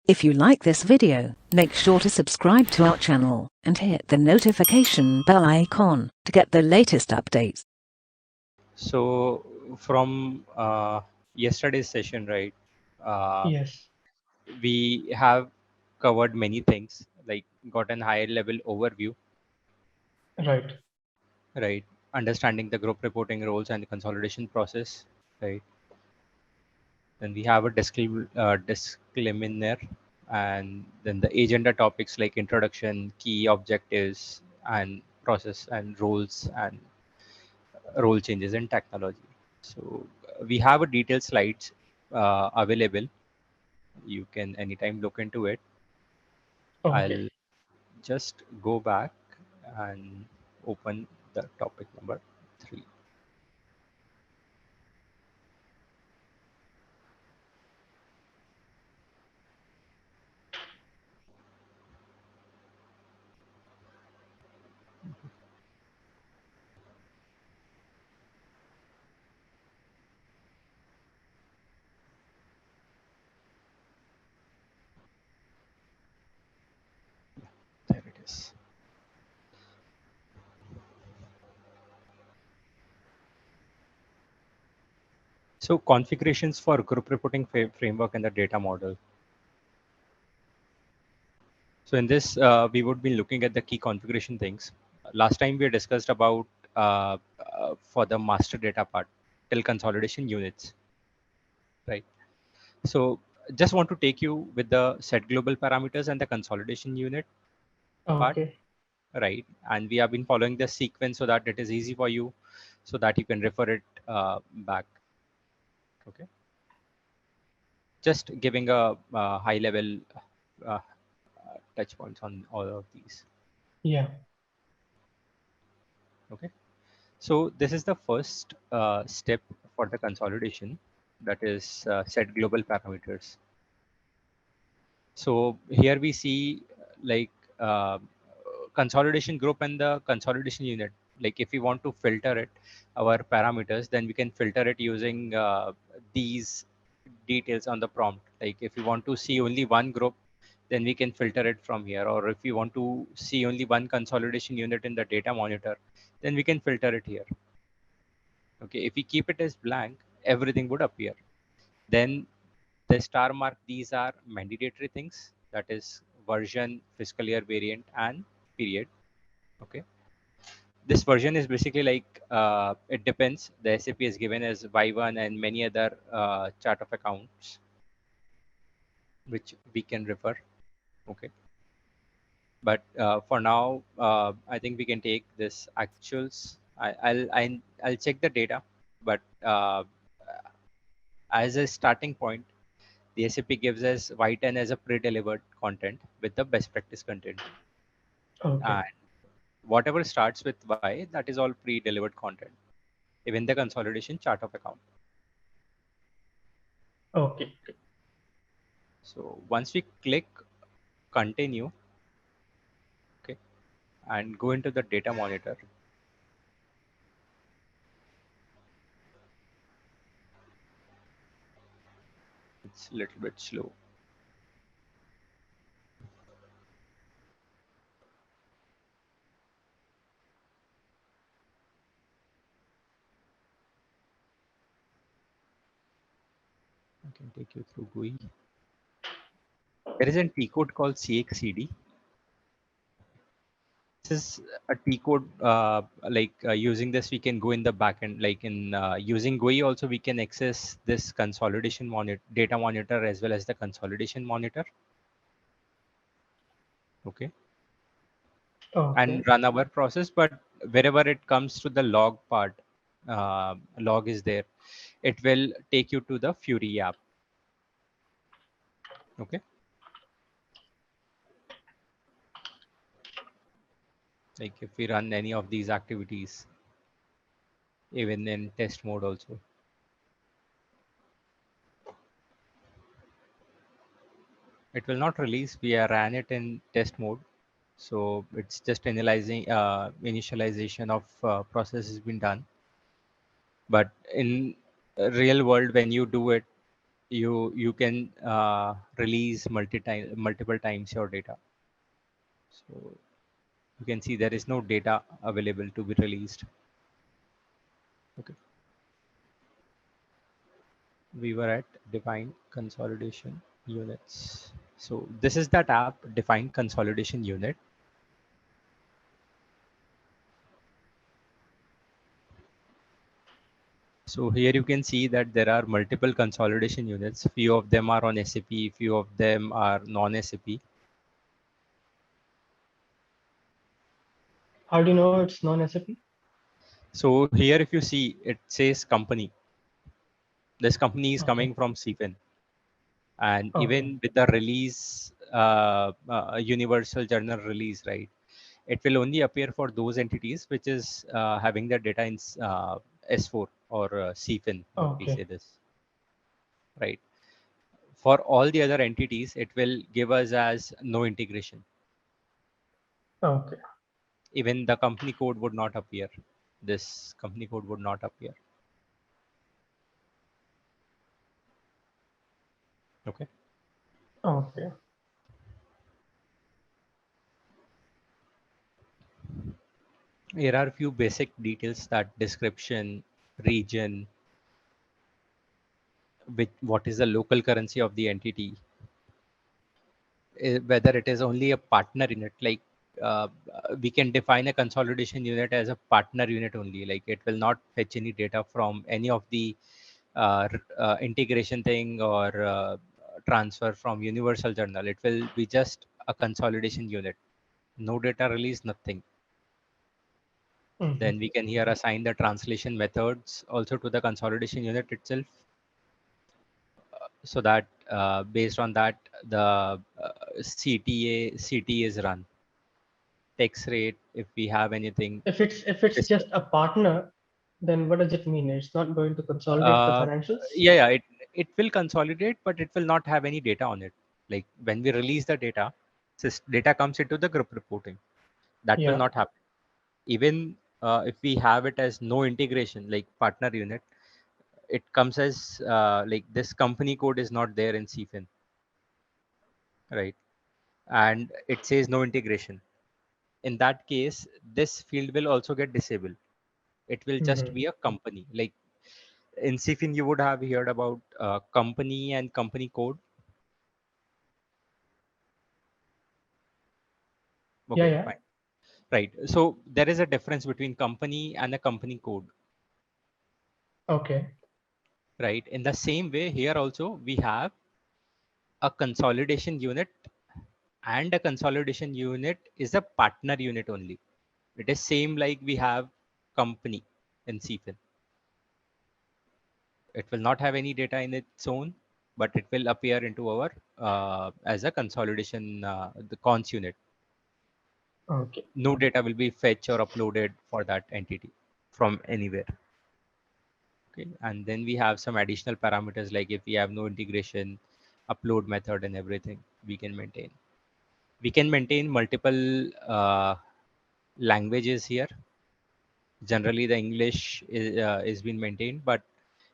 If you like this video, make sure to subscribe to our channel and hit the notification bell icon to get the latest updates. So from yesterday's session, right, Yes, we have covered many things, like got an higher level overview, right. right, understanding the group reporting roles and the consolidation process, right. Then we have a disclaimer, and then the agenda topics like introduction, key objectives, and process and roles and role changes in technology. So we have a detailed slides available. You can anytime look into it. Okay. I'll just go back and open the topic number 3. There it is. So configurations for group reporting framework and the data model. So in this, we would be looking at the key configuration things. Last time we discussed about for the master data part till consolidation units, right? So just want to take you with the set global parameters and the consolidation unit part, Okay. right? And we have been following the sequence so that it is easy for you, so that you can refer it back. Okay. Just giving a high level uh, touch points on all of these. Yeah. Okay. So this is the first step for the consolidation, that is set global parameters. So here we see like consolidation group and the consolidation unit. Like if we want to filter it, our parameters, then we can filter it using these details on the prompt. Like if we want to see only one group, then we can filter it from here. Or if we want to see only one consolidation unit in the data monitor, then we can filter it here. Okay, if we keep it as blank, everything would appear. Then the star mark, these are mandatory things, that is version, fiscal year variant, and period. Okay, this version is basically like it depends. The SAP is given as Y1 and many other chart of accounts which we can refer. Okay, but for now I think we can take this actuals. I'll check the data, but as a starting point, the SAP gives us Y10 as a pre-delivered content with the best practice content. Okay. And whatever starts with Y, that is all pre-delivered content, even the consolidation chart of account. Okay. So once we click continue, okay, and go into the data monitor, it's a little bit slow. I can take you through GUI. There is a T code called CXCD. This is a T code, using this, we can go in the backend, like in using GUI also, we can access this consolidation monitor, data monitor, as well as the consolidation monitor. Okay. And Okay. run our process. But wherever it comes to the log part, log is there, it will take you to the Fury app. Okay. Like if we run any of these activities, even in test mode also, it will not release. We ran it in test mode, so it's just initialization of process has been done. But in real world, when you do it, you can release multiple times your data. So you can see there is no data available to be released. Okay. We were at define consolidation units. So this is that app, define consolidation unit. So here you can see that there are multiple consolidation units. Few of them are on SAP, few of them are non-SAP. How do you know it's non-SAP? So here if you see, it says company. This company is Okay. coming from CFIN. And Okay. even with the release, universal journal release, right? It will only appear for those entities which is having their data in S4 or CFIN, what we say Okay. this, right? For all the other entities, it will give us as no integration. Okay. Even the company code would not appear. This company code would not appear. Okay. Okay. Here are a few basic details, that description, region, with what is the local currency of the entity, whether it is only a partner unit, like we can define a consolidation unit as a partner unit only, like it will not fetch any data from any of the integration thing or transfer from universal journal. It will be just a consolidation unit, no data release, nothing. Mm-hmm. Then we can here assign the translation methods also to the consolidation unit itself, so that based on that the CT is run. Tax rate, if we have anything. If it's This, just a partner, then what does it mean? It's not going to consolidate the uh, financials? yeah, it will consolidate, but it will not have any data on it. Like when we release the data, data comes into the group reporting. That will Yeah. not happen. Even if we have it as no integration, like partner unit, it comes as like this company code is not there in CFIN, right? And it says no integration. In that case, this field will also get disabled. It will just Mm-hmm. be a company. Like in CFIN, you would have heard about company and company code. Yeah. Okay, Yeah. fine. Right. So there is a difference between company and a company code, Okay. right? In the same way, here also we have a consolidation unit, and a consolidation unit is a partner unit only. It is same like we have company in CFIN. It will not have any data in its own, but it will appear into our as a consolidation the cons unit. Okay. No data will be fetched or uploaded for that entity from anywhere. Okay, and then we have some additional parameters, like if we have no integration, upload method and everything we can maintain. We can maintain multiple languages here. Generally the English is being maintained, but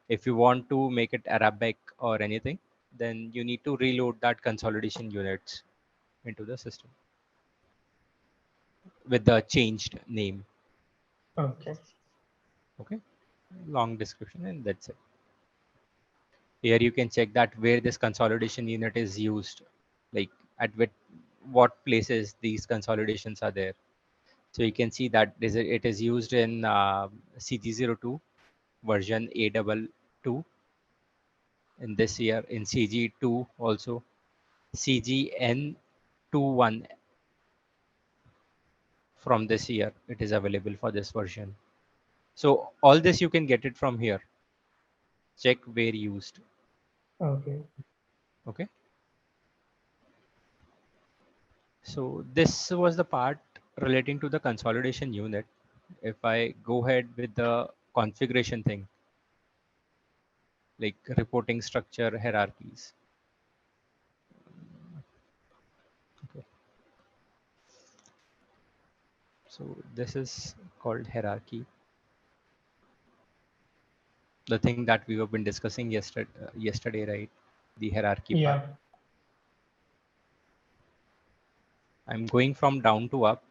if you want to make it Arabic or anything, then you need to reload that consolidation units into the system with the changed name. Okay. Okay, long description and that's it. Here you can check that where this consolidation unit is used, like at what places these consolidations are there. So you can see that it is used in CG02 version A22 in this year, in CG2 also, CGN21 from this year. It is available for this version. So all this you can get it from here. Check where used. Okay. Okay. So this was the part relating to the consolidation unit. If I go ahead with the configuration thing, like reporting structure hierarchies. Okay. So this is called hierarchy. The thing that we have been discussing yesterday, right? the hierarchy part. Yeah. I'm going from down to up.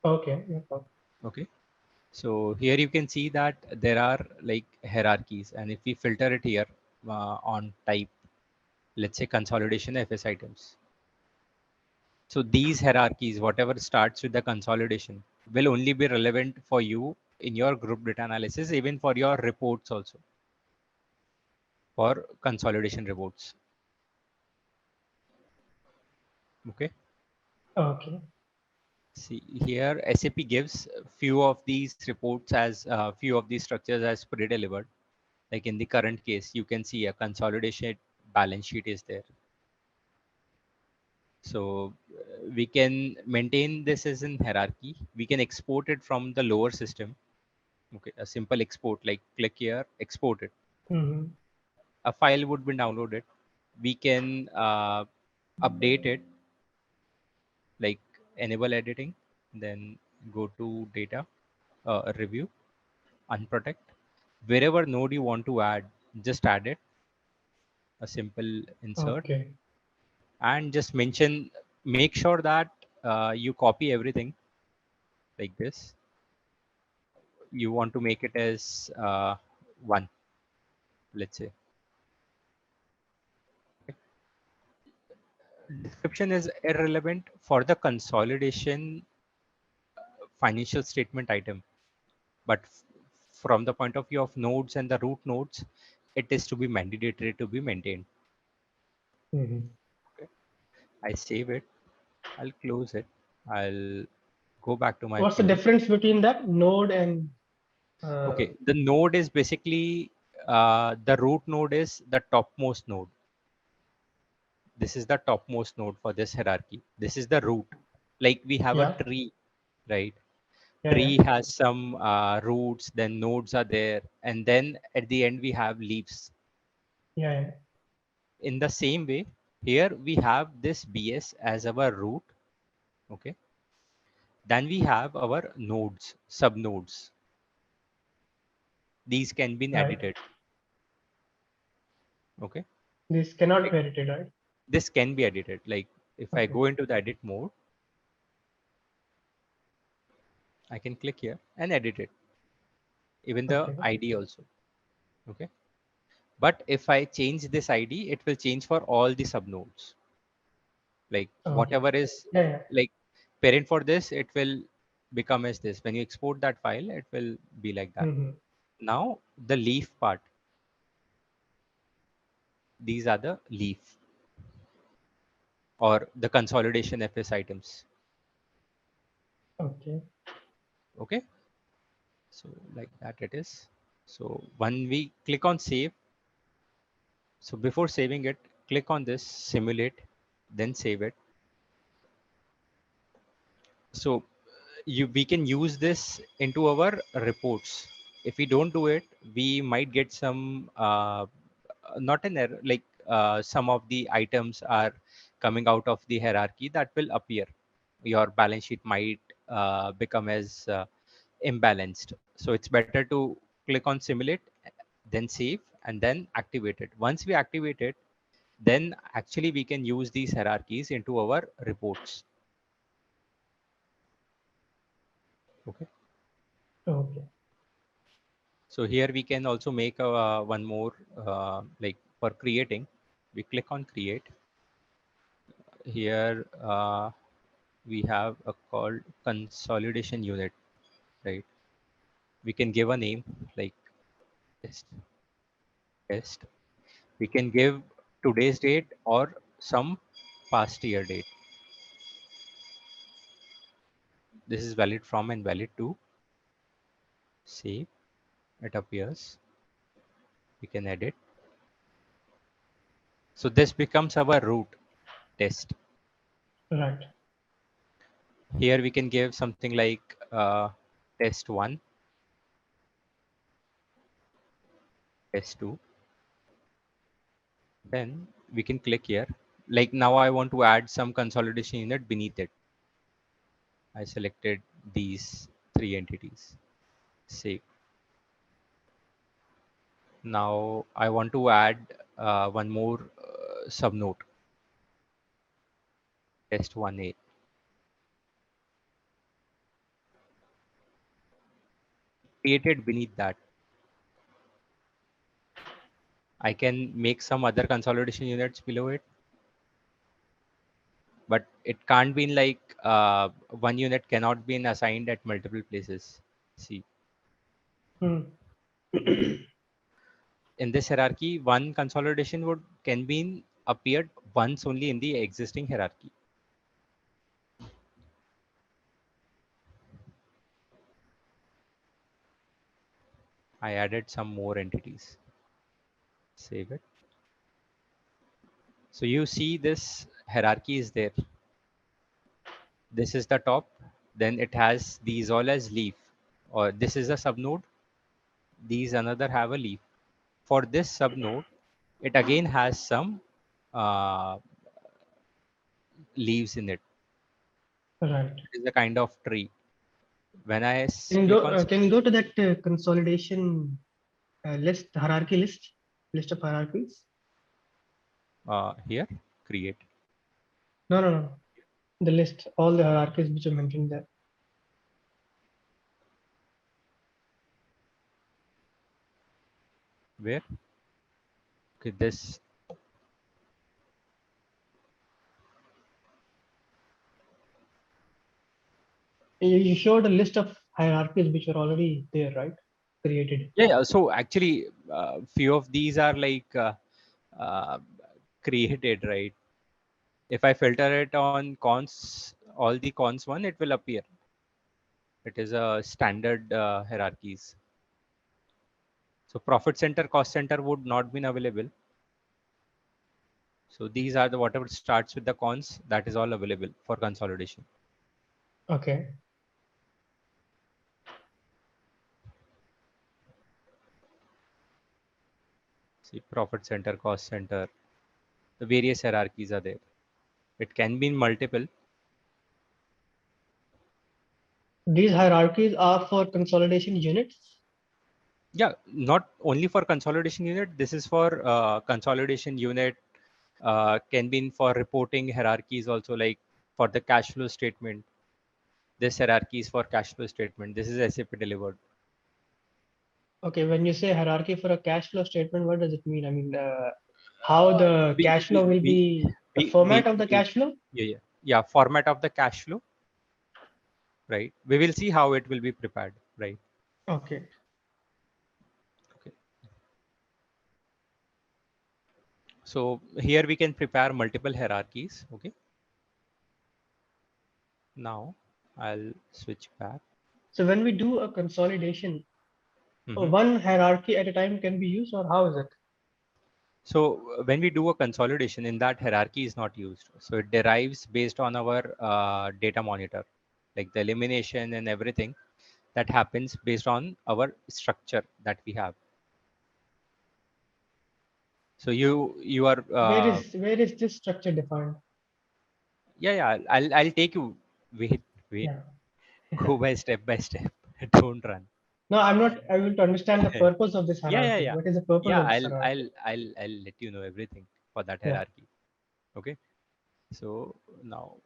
Okay. No problem. Okay. So here you can see that there are like hierarchies, and if we filter it here on type, let's say consolidation FS items. So these hierarchies, whatever starts with the consolidation, will only be relevant for you in your group data analysis, even for your reports also, for consolidation reports. Okay. Okay. See here, SAP gives few of these reports as few of these structures as pre-delivered. Like in the current case, you can see a consolidation balance sheet is there. So we can maintain this as in hierarchy. We can export it from the lower system. Okay, a simple export, like click here, export it. Mm-hmm. A file would be downloaded. We can update it, like enable editing, then go to data, review, unprotect. Wherever node you want to add, just add it, a simple insert, Okay. and just mention, make sure that you copy everything like this. You want to make it as one, let's say. Description is irrelevant for the consolidation financial statement item, but from the point of view of nodes and the root nodes, it is to be mandatory to be maintained. Mm-hmm. Okay. I save it. I'll close it. I'll go back to my What's the view. difference between that node and uh, Okay, the node is basically the root node is the topmost node. This is the topmost node for this hierarchy. This is the root. Like we have a yeah, tree, right? yeah, yeah, Tree has some roots, then nodes are there, and then at the end we have leaves. yeah, yeah. In the same way, here we have this BS as our root. Okay. Then we have our nodes, subnodes. These can be Right. edited. Okay. This cannot Like be edited, right? this can be edited. Like if I Okay. go into the edit mode, I can click here and edit it. Even the Okay. ID also. Okay. But if I change this ID, it will change for all the subnodes. Like Okay. whatever is Yeah, yeah. like parent for this, it will become as this. When you export that file, it will be like that. Mm-hmm. Now the leaf part, these are the leaf or the consolidation FS items. Okay. Okay. So like that it is. So when we click on save, so before saving it, click on this simulate, then save it. So we can use this into our reports. If we don't do it, we might get some not an error, like some of the items are coming out of the hierarchy that will appear. Your balance sheet might become as imbalanced. So it's better to click on simulate, then save, and then activate it. Once we activate it, then actually we can use these hierarchies into our reports. Okay. Okay. So here we can also make one more, like for creating, we click on create. Here we have a called consolidation unit, right? We can give a name like test, test. We can give today's date or some past year date. This is valid from and valid to. Save, it appears. We can edit. So this becomes our root test. Right. Here we can give something like test 1, test 2. Then we can click here. Like now I want to add some consolidation unit beneath it. I selected these three entities. Save. Now I want to add one more subnode test 1A. Created beneath that, I can make some other consolidation units below it, but it can't be in like one unit cannot be assigned at multiple places. See, Hmm. in this hierarchy, one consolidation would can be appeared once only in the existing hierarchy. I added some more entities. Save it. So you see this hierarchy is there. This is the top. Then it has these all as leaf, or this is a subnode. These another have a leaf. For this subnode, it again has some uh, leaves in it. Right. It is a kind of tree. When I Can you click go? on Can you go to that consolidation list, hierarchy list of hierarchies? here, create. No, no, no. The list, all the hierarchies which are mentioned there. Where? Okay, this. You showed a list of hierarchies which are already there, right? Created. Yeah. So actually, few of these are like uh, created, right? If I filter it on cons, all the cons one, it will appear. It is a standard hierarchies. So profit center, cost center would not be available. So these are the whatever starts with the cons, that is all available for consolidation. Okay. See, profit center, cost center, the various hierarchies are there. It can be in multiple. These hierarchies are for consolidation units. Yeah, not only for consolidation unit. This is for consolidation unit. Can be in for reporting hierarchies also, like for the cash flow statement. This hierarchy is for cash flow statement. This is SAP delivered. Okay, when you say hierarchy for a cash flow statement, what does it mean? I mean, how the We, cash we, flow will we, be, the we, format we, of the we cash flow? yeah, format of the cash flow, right? We will see how it will be prepared, right? Okay. Okay. So here we can prepare multiple hierarchies. Okay. Now I'll switch back. So when we do a consolidation, Mhm. one hierarchy at a time can be used, or how is it? So when we do a consolidation, in that hierarchy is not used. So it derives based on our data monitor, like the elimination and everything that happens based on our structure that we have. So you are Where is this structure defined? yeah. I'll take you. Wait. Yeah. Go by step. Don't run. No, I'm not. I want to understand the purpose of this hierarchy. Yeah. What is the purpose Yeah, of this hierarchy? I'll let you know everything for that Yeah. hierarchy. Okay. So now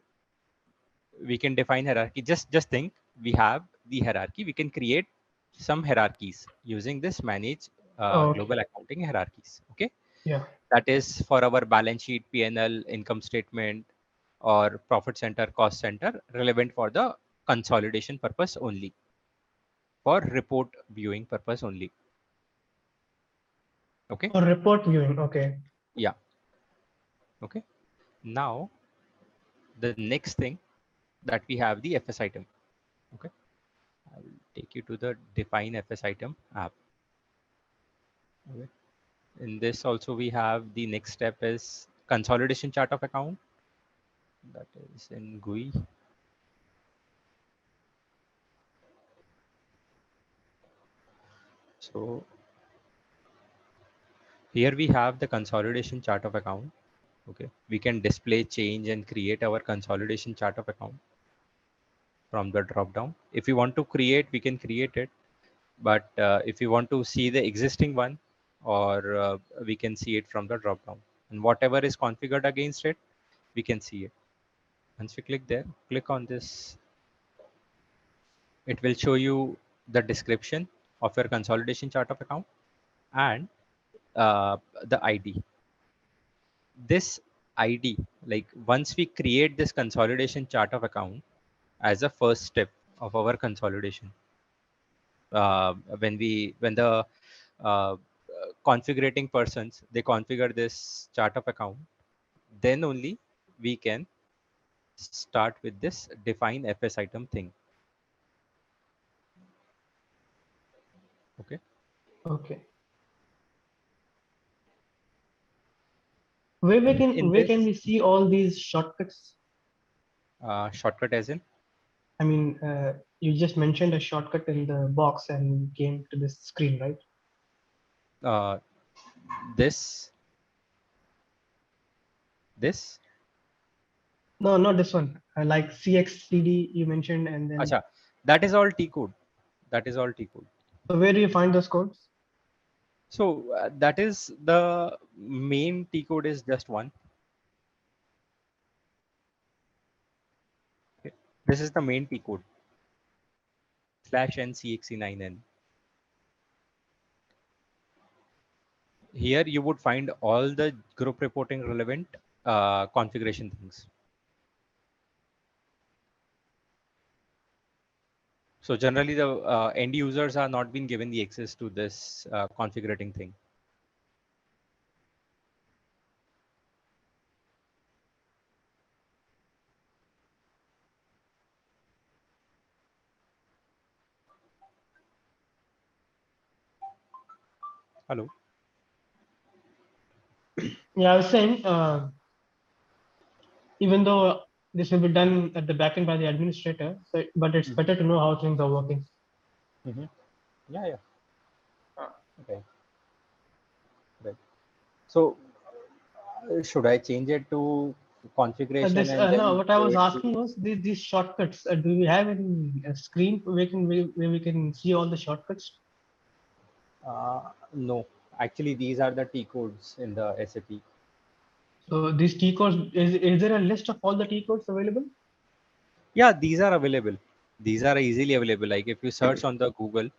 we can define hierarchy. Just think, we have the hierarchy. We can create some hierarchies using this manage Oh, okay. global accounting hierarchies. Okay. Yeah. That is for our balance sheet, P&L, income statement, or profit center, cost center, relevant for the consolidation purpose only, for report viewing purpose only. Okay. Or report viewing. Okay. Yeah. Okay. Now the next thing that we have the FS item. Okay. I will take you to the define FS item app. Okay. In this also we have the next step is consolidation chart of account. That is in GUI. So here we have the consolidation chart of account. Okay. We can display, change, and create our consolidation chart of account from the drop down. If we want to create, we can create it. But if you want to see the existing one, or we can see it from the drop down. and whatever is configured against it, we can see it. Once we click there, click on this, it will show you the description of your consolidation chart of account and the ID. This ID, like once we create this consolidation chart of account as a first step of our consolidation, when the configuring persons, they configure this chart of account, then only we can start with this define FS item thing. Okay. Okay. Where In can this we see all these shortcuts? shortcut as in I mean, you just mentioned a shortcut in the box and came to this screen, right? uh, this this No, not this one. Like CXCD you mentioned, and then Acha, that is all T code. That is all T code. so where do you find those codes? So that is the main T code is just one. Okay. This is the main T code /NCXC9N. Here you would find all the group reporting relevant configuration things. So generally the end users are not been given the access to this configuring thing. Hello. Yeah, I was saying, even though this will be done at the backend by the administrator, so, but it's better to know how things are working. Mm-hmm. Yeah, yeah. Okay. Right. So should I change it to configuration This and no, then what I go was asking into? was these shortcuts. Do we have any screen where we can see all the shortcuts? No, actually these are the T codes in the SAP. So these T codes, is there a list of all the T codes available? Yeah, these are available. These are easily available. Like if you search on the Google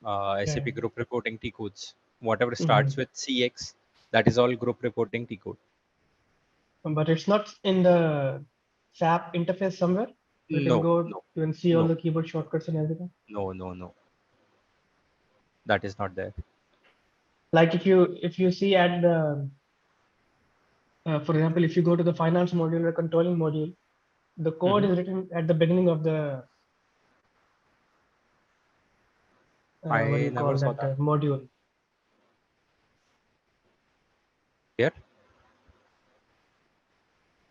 Yeah. SAP group reporting T codes, whatever starts Mhm. with CX, that is all group reporting T code. But it's not in the SAP interface somewhere. We can No, go no, to and see all no, the keyboard shortcuts and everything. no, no, no. That is not there. Like if you see at the for example, if you go to the finance module or controlling module, the code Mhm. is written at the beginning of the what do I you never call saw that that. module? Here?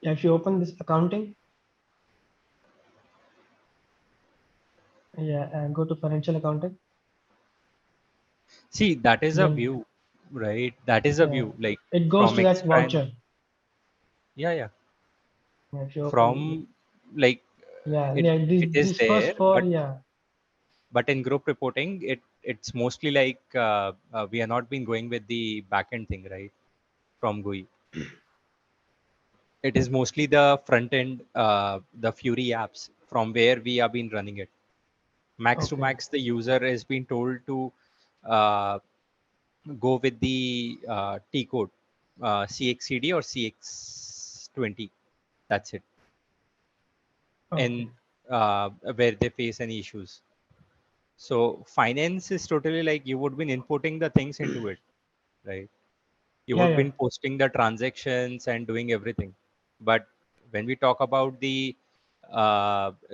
Yeah, if you open this accounting, yeah, and go to financial accounting, See, that is a then view, right? That is a yeah, view, like it goes from to that expand. voucher. Yeah, yeah. Yeah, if you open, From like yeah, it, yeah, it is these there, first four, yeah, but in group reporting, it's mostly like we are not been going with the backend thing, right? From GUI. It is mostly the front end, the Fury apps from where we have been running it. Max to okay, max, the user has been told to uh, go with the T code, CXCD or CX20. That's it. okay, And where they face any issues. So finance is totally like you would been inputting the things into it, right? You yeah, would yeah, been posting the transactions and doing everything. But when we talk about the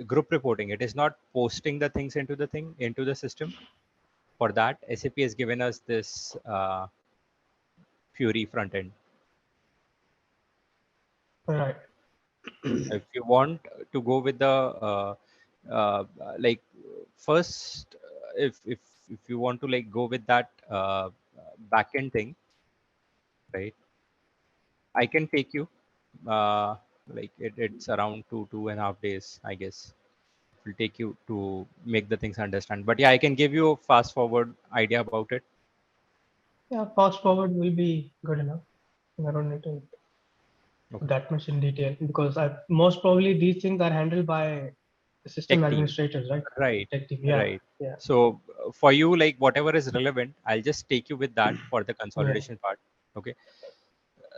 group reporting, it is not posting the things into the thing into the system. For that, SAP has given us this Fury front end. right. If you want to go with the uh, like first, if you want to like go with that backend thing, right? I can take you. Like it's around 2.5 days, I guess. It will take you to make the things understand. But yeah, I can give you a fast forward idea about it. Yeah, fast forward will be good enough. I don't need to Okay. that much in detail because most probably these things are handled by system Tech team. administrators, right? Right. Tech team. Yeah. Right. Yeah. So for you, like whatever is relevant, I'll just take you with that for the Yeah. consolidation part. Okay.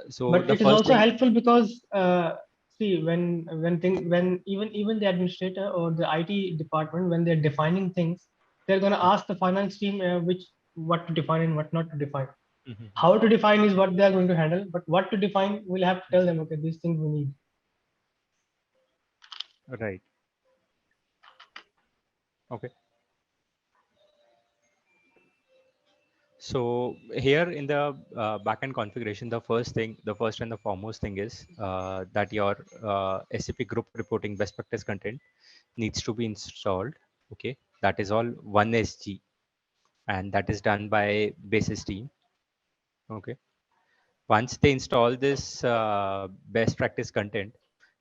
So But the it is first also thing. helpful because see when even the administrator or the IT department, when they're defining things, they're going to ask the finance team which what to define and what not to define. Mhm. How to define is what they are going to handle, but what to define, we'll have to tell them, okay, these things we need. Right. Okay. So here in the backend configuration, the first and the foremost thing is that your SAP group reporting best practice content needs to be installed. Okay, that is all one SG, and that is done by basis team. Okay, once they install this best practice content,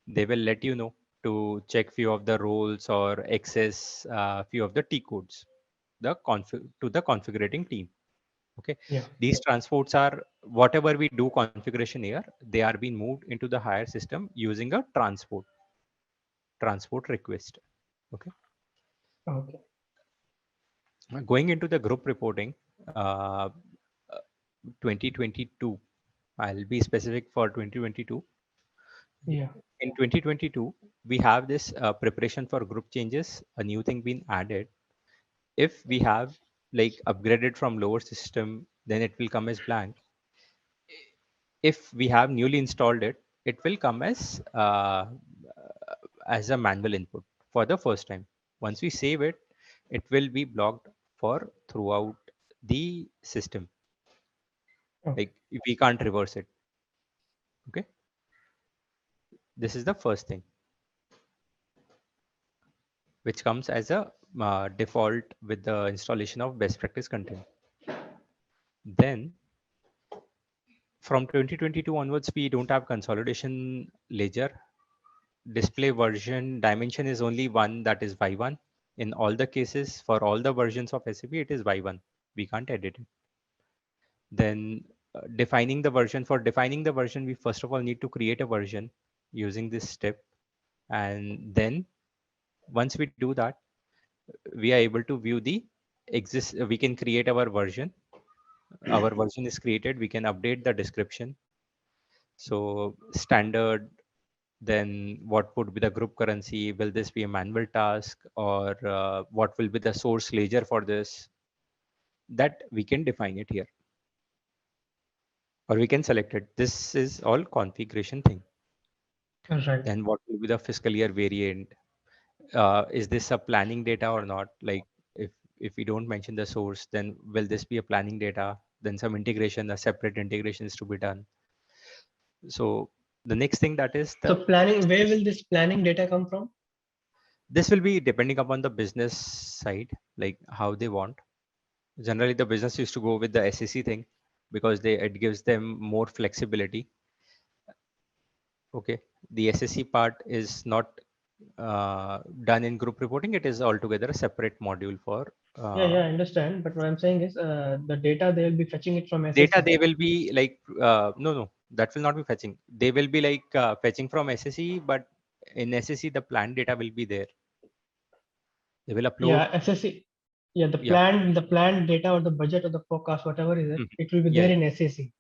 they will let you know to check few of the roles or access few of the T codes to the configuring team. Okay, Yeah. these transports are whatever we do configuration here, they are being moved into the higher system using a transport request. Okay, Okay. going into the group reporting, uh, 2022, I'll be specific for 2022. Yeah. In 2022 we have this preparation for group changes, a new thing being added. If we have like upgraded from lower system, then it will come as blank. If we have newly installed it, it will come as a manual input for the first time. Once we save it, it will be blocked for throughout the system. Okay. Like we can't reverse it. Okay, this is the first thing which comes as a default with the installation of best practice content. Then from 2022 onwards, we don't have consolidation ledger. Display version dimension is only one, that is y1. In all the cases, for all the versions of SAP, it is y1. We can't edit it. Then defining the version. For defining the version, we first of all need to create a version using this step. And then once we do that, we are able to view the we can create our version. Our version is created. We can update the description. So standard, then what would be the group currency? Will this be a manual task, or what will be the source ledger for this? That we can define it here, or we can select it. This is all configuration thing. Right. Then what will be the fiscal year variant? Is this a planning data or not? Like if we don't mention the source, then will this be a planning data? Then some integration, a separate integration is to be done. So the next thing, that is So the planning, where will this planning data come from? this will be depending upon the business side, like how they want. Generally the business used to go with the SEC thing because it gives them more flexibility. Okay, the SSC part is not done in group reporting. It is altogether a separate module for Yeah, yeah, I understand. But what I'm saying is the data they will be fetching it from data. SSC. They will be like no, that will not be fetching. They will be like fetching from SSE, but in SSE the planned data will be there. They will upload. Yeah, SSC. Yeah, Yeah. the planned data or the budget or the forecast, whatever is it, Mhm. it will be Yeah, there yeah. in SAC.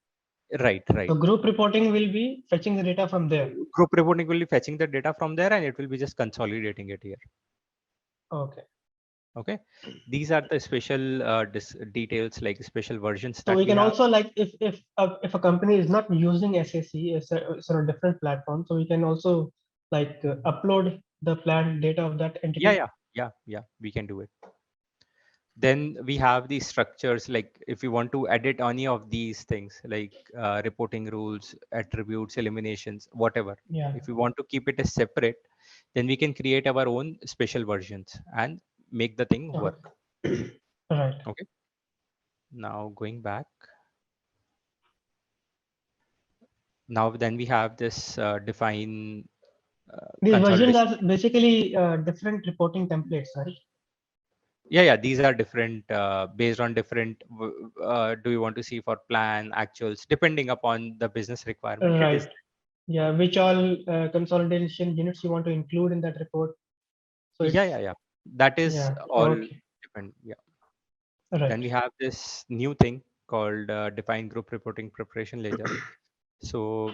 Right, So right. group reporting will be fetching the data from there. Group reporting will be fetching the data from there, and it will be just consolidating it here. Okay. Okay, these are the special details, like special versions So that we we can have. also like if a company is not using SAC, it's on a different platform. So we can also like upload the planned data of that Yeah, entity. yeah, we can do it. Then we have these structures, like if you want to edit any of these things, like reporting rules, attributes, eliminations, whatever. Yeah. If you want to keep it as separate, then we can create our own special versions and make the thing Okay. work. Right. Okay, now going back. Now then we have this define These versions consolidation. are basically different reporting templates, right? Yeah, these are different based on different. Do you want to see for plan actuals depending upon the business requirement? It is. Right. Yeah, which all consolidation units you want to include in that report. So it's, Yeah. That is yeah, all okay. depend. Yeah. Then Right. we have this new thing called defined group reporting preparation ledger. So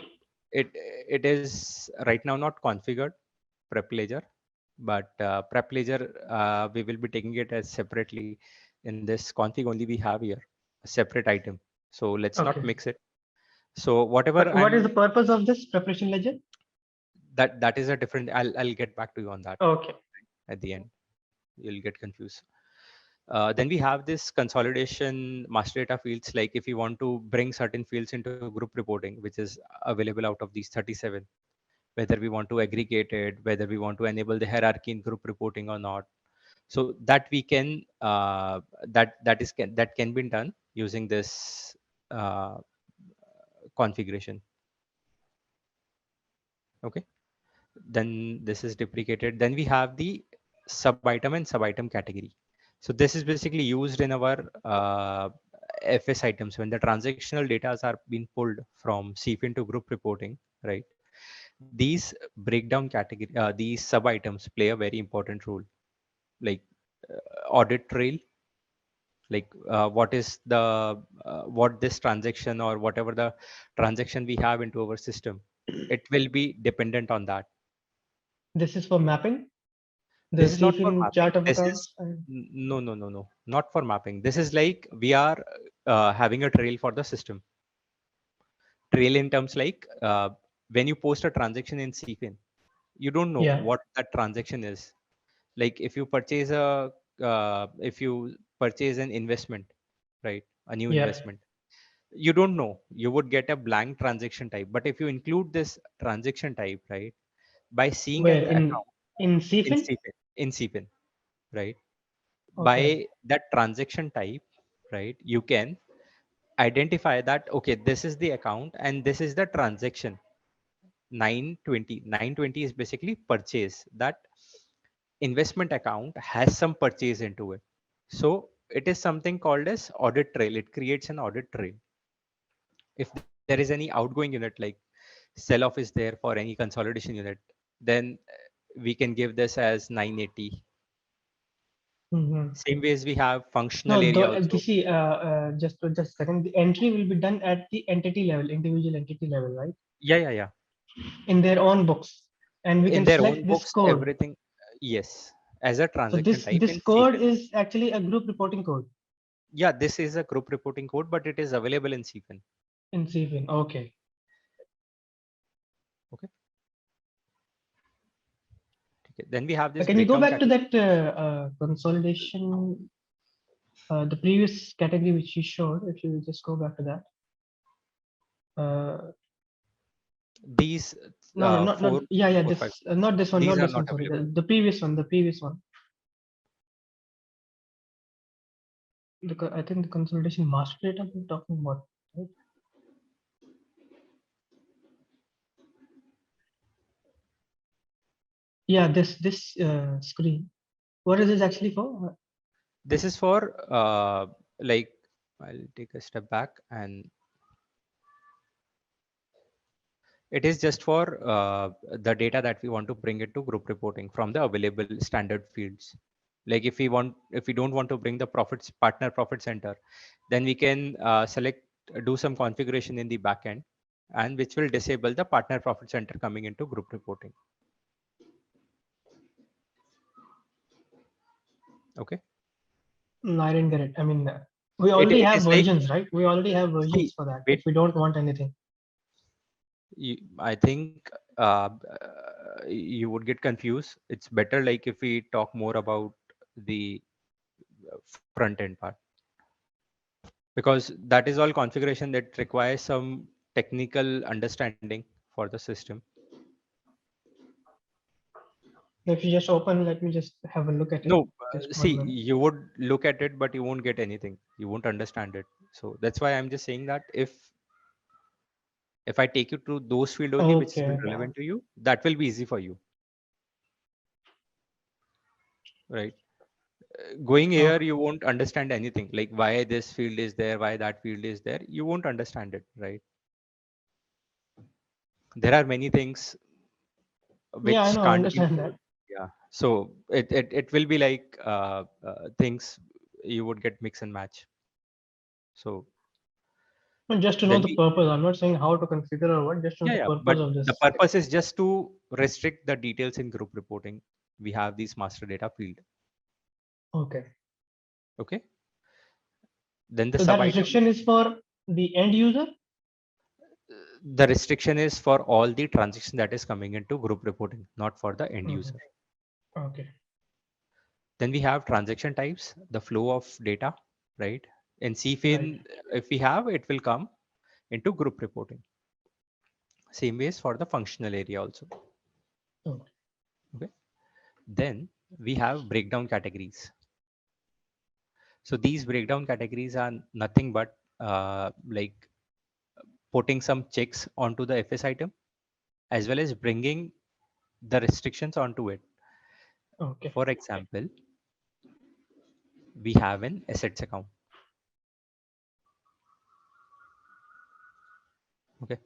it is right now not configured prep ledger, but prep ledger we will be taking it as separately in this config only we have here a separate item. So let's not Okay. mix it. So whatever What is the I'm purpose of this preparation ledger? that is a different. I'll get back to you on that Okay. at the end. You'll get confused. Then we have this consolidation master data fields. Like if you want to bring certain fields into group reporting, which is available out of these 37, whether we want to aggregate it, whether we want to enable the hierarchy in group reporting or not. So that we can that can be done using this configuration. Okay. Then this is deprecated. Then we have the sub item and sub item category. So this is basically used in our FS items when the transactional data are being pulled from CFIN to group reporting, right? These breakdown category, these sub items play a very important role, like audit trail, like what is the what this transaction or whatever the transaction we have into our system, it will be dependent on that. This is for mapping the This is not for CFIN mapping. chart of This is accounts. And no, not for mapping. This is like we are having a trail for the system. Trail in terms like when you post a transaction in CFIN, you don't know yeah, what that transaction is. Like if you purchase an investment, right, a new yeah. investment, you don't know, you would get a blank transaction type. But if you include this transaction type, right, by seeing Where at the account in in CFIN? CFIN, right, Okay. by that transaction type, right, you can identify that okay, this is the account and this is the transaction. 920 is basically purchase. That investment account has some purchase into it. So it is something called as audit trail. It creates an audit trail. If there is any outgoing unit, like sell off is there for any consolidation unit, then we can give this as 980. Mm-hmm. Same way as we have functional No, area you also. see, just a second. The entry will be done at the entity level, individual entity level, right? Yeah. In their own books, and we In can their select own this books, code. everything. Yes, as a So transaction this type this in code CFIN. is actually a group reporting code Yeah, this is a group reporting code, but it is available in CFIN. in CFIN. Okay. Okay. Okay. Then we have this Can you go breakdown back to category. that consolidation, the previous category which you showed? If you just go back to that. These No, not four, yeah, yeah. four, five. This not this one, These not are this not one. Sorry, available. the previous one, the previous one. I think the consolidation master data we're talking about. Right? Yeah, this screen. What is this actually for? This is for like I'll take a step back, and it is just for the data that we want to bring it to group reporting from the available standard fields. Like if we don't want to bring the profits partner profit center, then we can select do some configuration in the backend, and which will disable the partner profit center coming into group reporting. Okay. No, I didn't get it. I mean, we It already it have is like, versions, right? We already have versions see, for that. If wait, we don't want anything. I think you would get confused. It's better like if we talk more about the front end part, because that is all configuration that requires some technical understanding for the system. If you just open, let me just have a look at it. No, Just see, 1 minute. you would look at it, but you won't get anything. You won't understand it. So that's why I'm just saying that if I take you to those field only which is Okay. relevant to you, that will be easy for you, right? going here, you won't understand anything, like why this field is there, why that field is there. You won't understand it, right? There are many things Yeah, I which know, I can't be understand that. told. Yeah. So it will be like things you would get mix and match. So No, just to know then the we, purpose. I'm not saying how to configure or what, just to know yeah, the yeah. purpose But of the this. purpose is just to restrict the details in group reporting. We have these master data field. Okay. Okay. Then the So sub that item, restriction is for the end user? the restriction is for all the transaction that is coming into group reporting, not for the end Okay. user. Okay. Then we have transaction types, the flow of data, right? In Right. CFIN, if we have, it will come into group reporting. Same ways for the functional area also. Okay. Okay. Then we have breakdown categories. So these breakdown categories are nothing but like putting some checks onto the FS item, as well as bringing the restrictions onto it. Okay. For example, we have an assets account. Okay.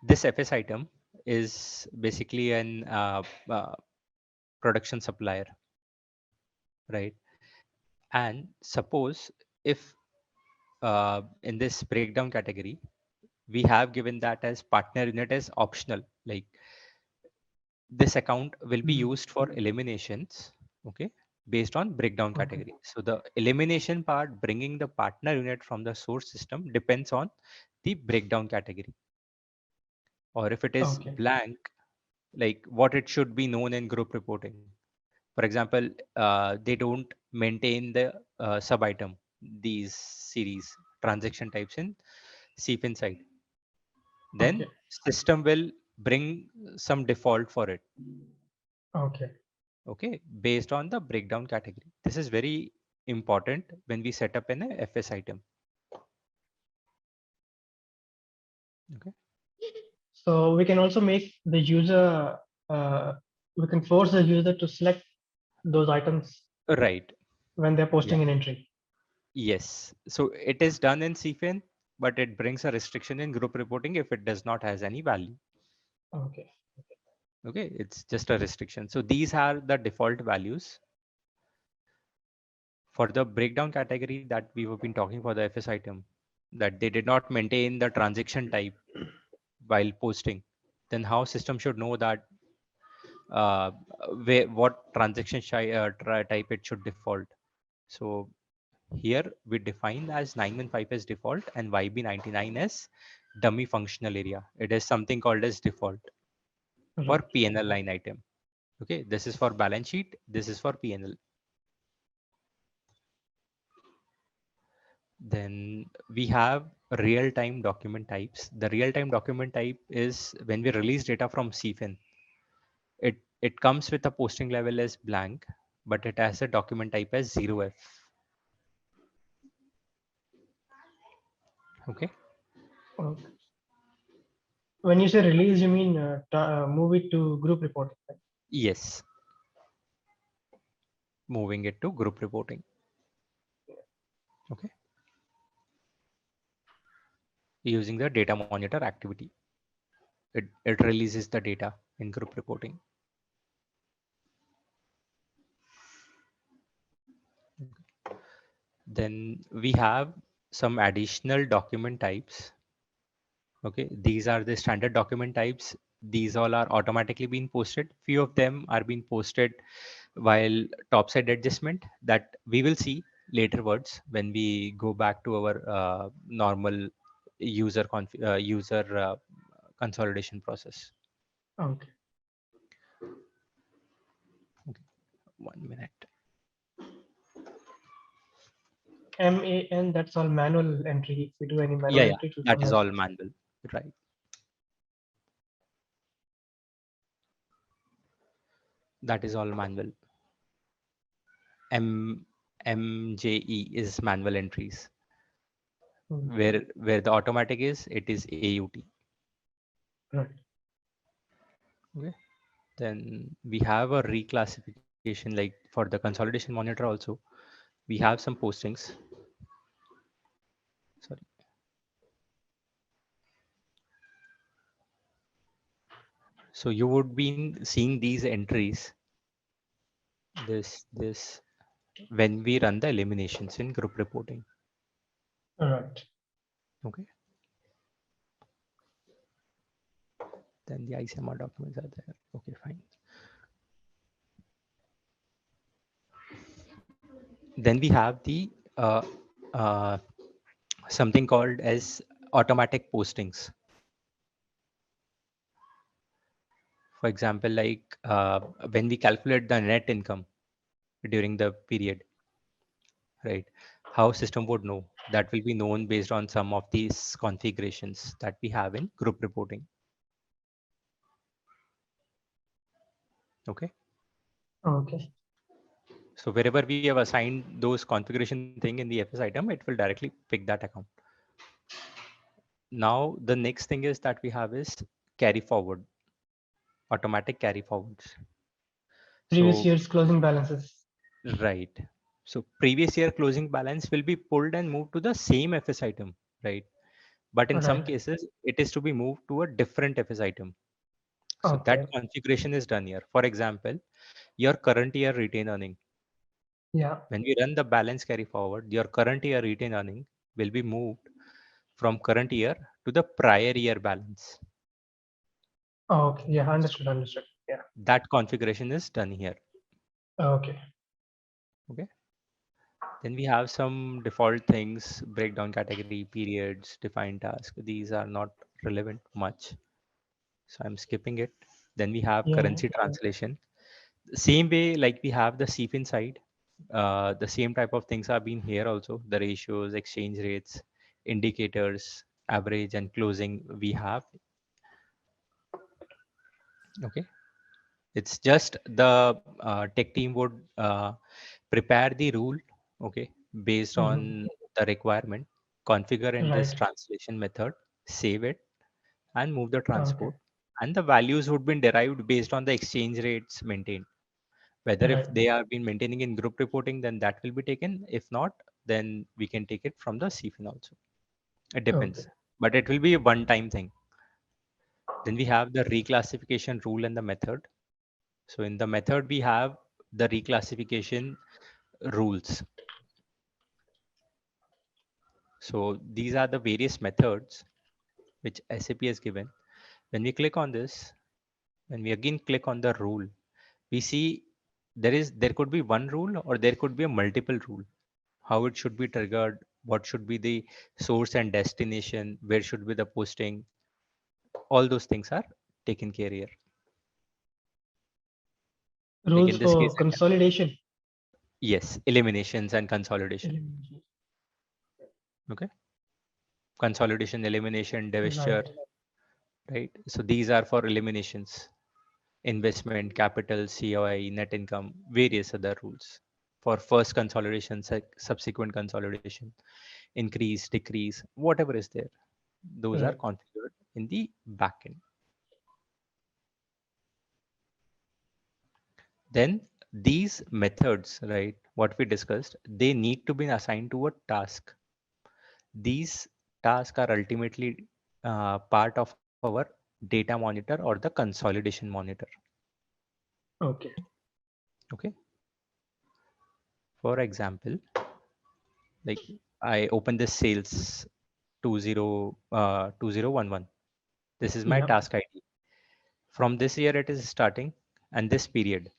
This FS item is basically an production supplier, right? And suppose if in this breakdown category, we have given that as partner unit as optional, like this account will be Mhm. used for eliminations, okay, based on breakdown Okay. category. So the elimination part, bringing the partner unit from the source system, depends on the breakdown category. Or if it is Okay. blank, like what it should be known in group reporting. For example, they don't maintain the sub item, these series transaction types in CFIN side. Then Okay. system will bring some default for it, Okay. okay, based on the breakdown category. This is very important when we set up an FS item. Okay. So we can also make the user, uh, we can force the user to select those items Right. when they're Yeah. posting an entry. Yes. So it is done in CFIN, but it brings a restriction in group reporting if it does not has any value. Okay. Okay. It's just a restriction. So these are the default values. For the breakdown category that we have been talking for the FS item, that they did not maintain the transaction type while posting, then how system should know that uh, what transaction type it should default. So here we define as 915 as default and YB99 as dummy functional area. It is something called as default for Right. PNL line item. Okay, this is for balance sheet. This is for PNL. Then we have real-time document types. The real-time document type is when we release data from CFIN. It comes with a posting level as blank, but it has a document type as 0F. Okay. Okay. When you say release, you mean move it to group reporting. Right? Yes. Moving it to group reporting. Okay. Using the data monitor activity. It releases the data in group reporting. Then we have some additional document types. Okay, these are the standard document types. These all are automatically being posted. Few of them are being posted while topside adjustment that we will see later words when we go back to our normal user consolidation process. Okay. Okay, 1 minute. MAN, that's all manual entry. If we do any manual Yeah, yeah, entry, it will that come is as all manual, right? That is all manual. M MJE is manual entries. mm, Where the automatic is, it is AUT. right. Okay. Then we have a reclassification like for the consolidation monitor also, we have some postings. Sorry. So you would be seeing these entries, this when we run the eliminations in group reporting. Right. Okay. Then the ICMR documents are there. Okay, fine. Then we have the uh, something called as automatic postings. For example, like when we calculate the net income during the period, right? How system would know? That will be known based on some of these configurations that we have in group reporting. Okay. Okay. So wherever we have assigned those configuration thing in the FS item, it will directly pick that account. Now the next thing is that we have is carry forward, automatic carry forwards. Previous So year's closing balances. right. So previous year closing balance will be pulled and moved to the same FS item, right? But in some Right. cases, it is to be moved to a different FS item. So that Okay. configuration is done here. For example, your current year retained earning. Yeah. When we run the balance carry forward, your current year retained earning will be moved from current year to the prior year balance. Okay. Yeah. So Understood. Understood. Yeah. that configuration is done here. Okay. Okay. Then we have some default things, breakdown category, periods, defined task. These are not relevant much. So I'm skipping it. Then we have Yeah. currency translation. Same way, like we have the CFIN side, the same type of things have been here also. The ratios, exchange rates, indicators, average and closing we have. Okay. It's just the tech team would prepare the rule, okay, based Hmm. on the requirement, configure in this Right. translation method, save it, and move the transport. Okay. And the values would be derived based on the exchange rates maintained. Whether if Right. they are been maintaining in group reporting, then that will be taken. If not, then we can take it from the CFIN also. It Okay. depends, but it will be a one-time thing. Then we have the reclassification rule and the method. So in the method, we have the reclassification rules. So these are the various methods which SAP has given. When we click on this, when we again click on the rule, we see there could be one rule or there could be a multiple rule. How it should be triggered, what should be the source and destination, where should be the posting. All those things are taken care here. Like Rules in this case, for consolidation. yes, eliminations and consolidation. Elimination. Okay, consolidation, elimination, divestiture, Right. right? So these are for eliminations, investment, capital, COI, net income, various other rules. For first consolidation, subsequent consolidation, increase, decrease, whatever is there, those are Right. configured in the backend. Then these methods, right, what we discussed, they need to be assigned to a task. These tasks are ultimately part of our data monitor or the consolidation monitor. Okay. Okay. For example, like I open this sales 2011. This is my Yeah. task ID. From this year it is starting and this period.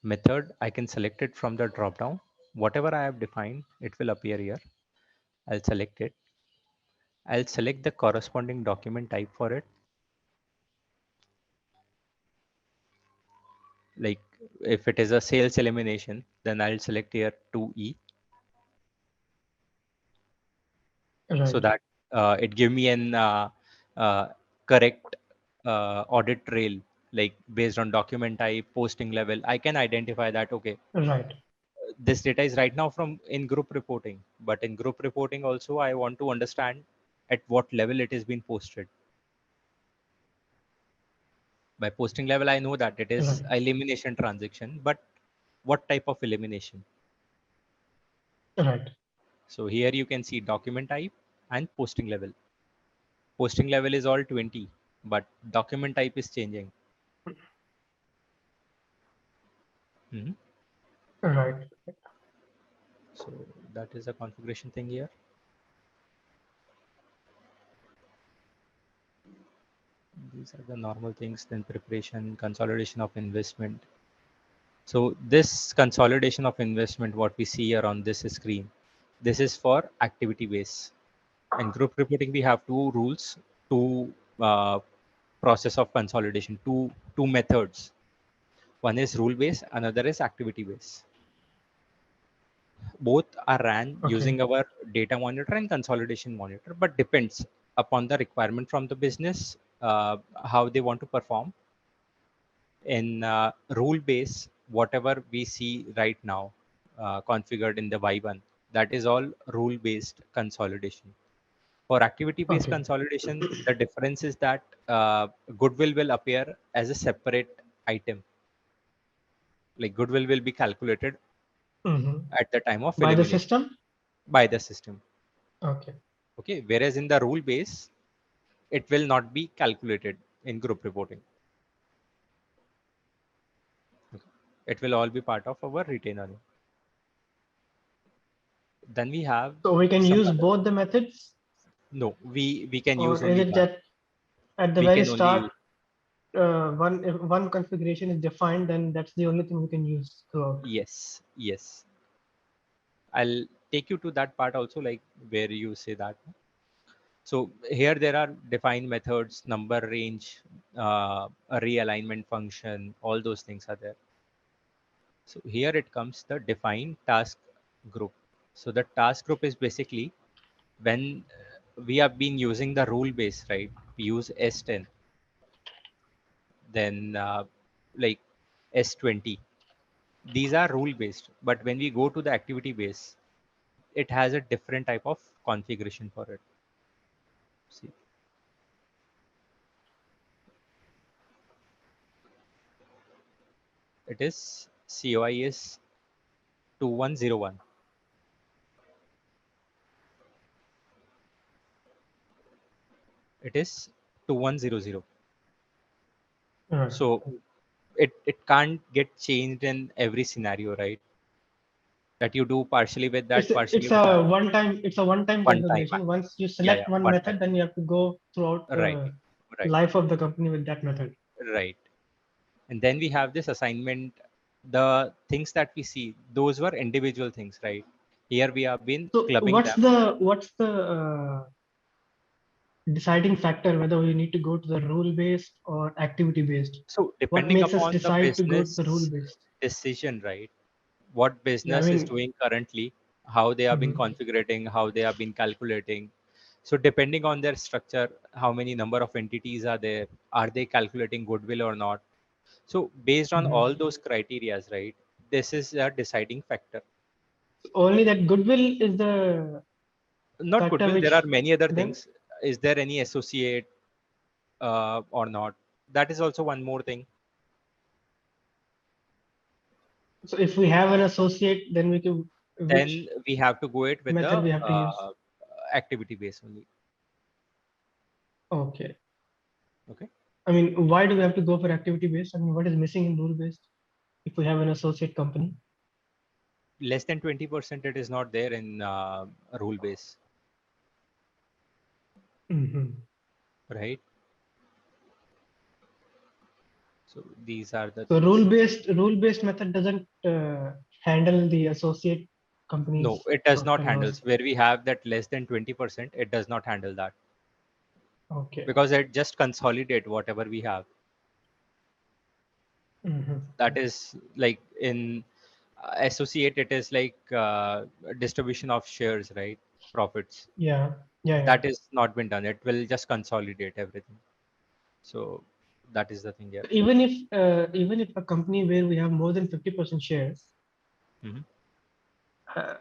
Method, I can select it from the drop down. Whatever I have defined, it will appear here. I'll select it. I'll select the corresponding document type for it. Like if it is a sales elimination, then I'll select here 2E so Right. that it give me an uh, correct audit trail, like based on document type, posting level. I can identify that, okay, Right. this data is right now from in group reporting, but in group reporting also I want to understand at what level it is being posted. By posting level, I know that it is Right. elimination transaction, but what type of elimination. Right. So here you can see document type and posting level. Posting level is all 20, but document type is changing. Mhm. Right. So that is a configuration thing here. These are the normal things. Then preparation, consolidation of investment. So this consolidation of investment, what we see here on this screen, this is for activity base. In group reporting, we have two rules, two process of consolidation, two methods. One is rule based, another is activity based. Both are ran Okay. using our data monitor and consolidation monitor, but depends upon the requirement from the business, how they want to perform. In rule base, whatever we see right now configured in the Y1, that is all rule based consolidation. For activity based Okay. consolidation, the difference is that goodwill will appear as a separate item. Like goodwill will be calculated Mm-hmm. at the time of By the elimination system. by the system. Okay. Okay, whereas in the rule base, it will not be calculated in group reporting. Okay. It will all be part of our retainer. Then we have So we can some use other. both the methods, No, we can use or is only it one. that at the We very can only start, use if one configuration is defined, then that's the only thing we can use throughout. yes, yes. I'll take you to that part also, like where you say that. So here there are defined methods, number range, a realignment function, all those things are there. So here it comes the defined task group. So the task group is basically when we have been using the rule base, right? We use S10, then like S20. These are rule based, but when we go to the activity base, it has a different type of configuration for it. See, it is COIS 2101. It is 2100. Right. So it can't get changed in every scenario, right? That you do partially with that, partially with that. It's a one-time One time. configuration. Once you Yeah, yeah, select one one time. method, then you have to go throughout Right, the right, life of the company with that method. right. And then we have this assignment. The things that we see, those were individual things, right? Here we have been So clubbing them. what's the deciding factor whether we need to go to the rule based or activity based? So What depending makes us upon the decide to go to the rule business based? decision, right? What Yeah, I business is mean, doing currently, how they have been mhm. configuring, how they have been calculating. So depending on their structure, how many number of entities are there, are they calculating goodwill or not? So based on Mhm. all those criterias, right? This is a deciding factor. Only that goodwill is the Not factor goodwill. There are which many other then. things. Is there any associate or not? That is also one more thing. So if we have an associate, then we can Then which we have to go it with method the we have to use. activity base only. Okay. Okay. I mean, why do we have to go for activity based? I mean, what is missing in rule based if we have an associate company? Less than 20%, it is not there in rule base, Mhm. right? So these are the So things. rule based method doesn't handle the associate No, companies it does profit not and handle. loss. Where we have that less than 20%, it does not handle that Okay. because it just consolidate whatever we have. Mhm. That is like in associate, it is like distribution of shares, right? Profits. Yeah. Yeah. Yeah. That is not been done. It will just consolidate everything. So that is the thing here. Even if a company where we have more than 50% shares, Mhm. uh,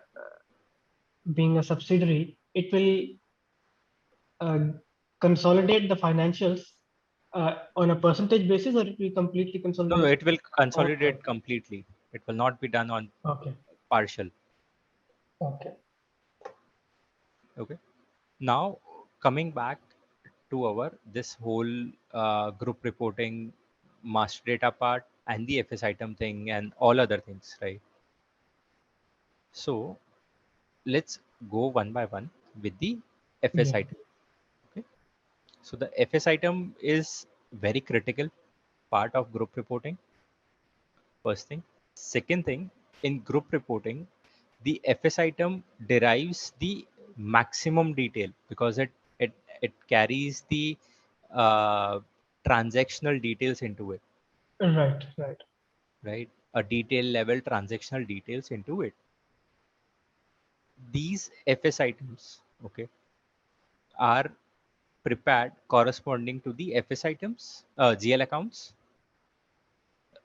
being a subsidiary, it will uh, consolidate the financials on a percentage basis, or it will completely No, no, consolidate it will all. consolidate completely. It will not be done on Okay. partial. Okay. Okay. Now coming back to our this whole group reporting master data part and the FS item thing and all other things, right? So let's go one by one with the FS Yeah. item. Okay. So the FS item is very critical part of group reporting. First thing. Second thing, in group reporting, the FS item derives the maximum detail because it it carries the uh, transactional details into it, Right. Right. right? A detail level transactional details into it. These FS items, okay, are prepared corresponding to the FS items, GL accounts,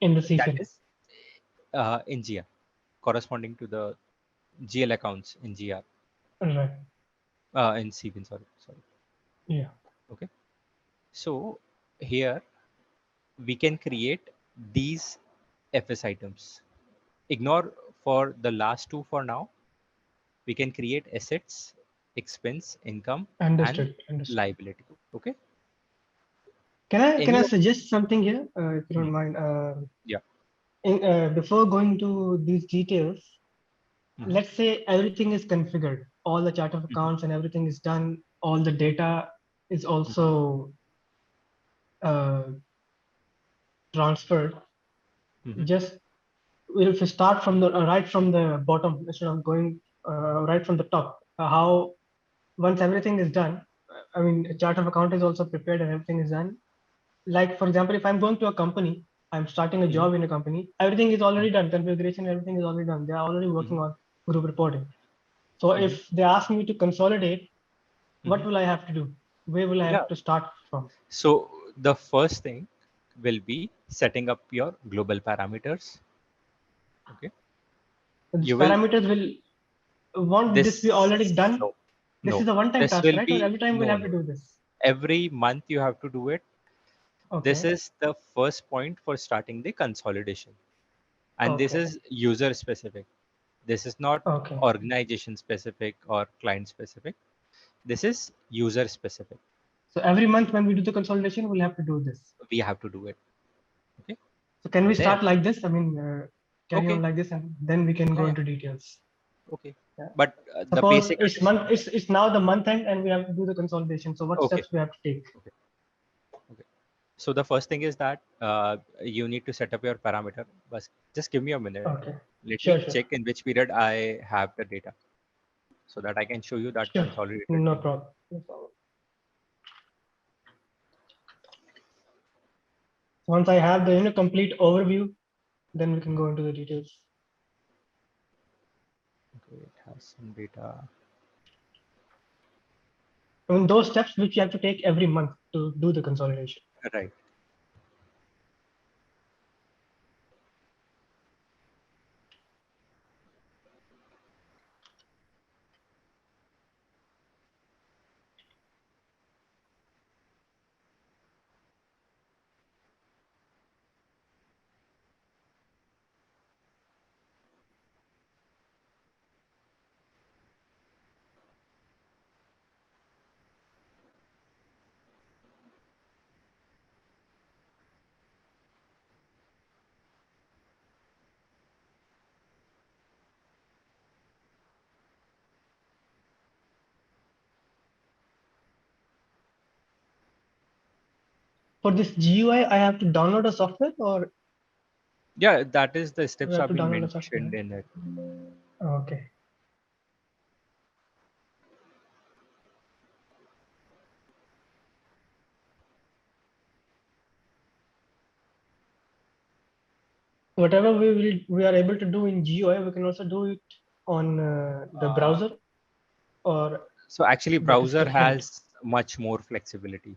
In the that CFIN. is in GR, corresponding to the GL accounts in GR, Right. in CFIN, sorry. Yeah. Okay. So here we can create these FS items. Ignore for the last two for now. We can create assets, expense, income, and Understood. Understood. liability. Okay. Can Any I of suggest something here, if you Hmm, don't mind? yeah. Before going to these details, Hmm. let's say everything is configured, all the chart of Hmm. accounts and everything is done, all the data is also uh, transferred. Hmm. Just if we start from the right from the bottom instead of going right from the top, how once everything is done, I mean, a chart of account is also prepared and everything is done. Like for example, if I'm going to a company, I'm starting a Hmm. job in a company, everything is already done, configuration, everything is already done. They are already Hmm. working on group reporting. So Hmm. if they ask me to consolidate, what Hmm. will I have to do? Where will I Yeah. have to start from? So the first thing will be setting up your global parameters. Okay. These You will parameters will want this be already this done. no This no is a one-time this task, will right? Or be every time we'll no have to no do this. every month you have to do it. This Okay. is the first point for starting the consolidation, and this Okay. is user specific. This is not Okay. organization specific or client specific. This is user specific. So every month when we do the consolidation, we'll have to do this. We have to do it. Okay. So can we Then start like this? I mean, carry on okay, like this, and then we can yeah, go yeah, into details. okay. Yeah. But the Suppose basic it's month, it's now the month end, and we have to do the consolidation. So what okay, steps we have to take? okay, okay. So the first thing is that you need to set up your parameter. But just give me a minute. Okay. Let Sure. me Sure. check in which period I have the data so that I can show you that Sure. consolidated No thing. problem. No problem. Once I have the complete overview, then we can go into the details. Okay, it has some data. I mean, those steps which you have to take every month to do the consolidation. Right. For this GUI, I have to download a software, or Yeah, that is the we steps have have to been download a software. mentioned in it. Okay. Whatever we are able to do in GUI, we can also do it on the Uh, browser, or so actually, that is browser different. has much more flexibility.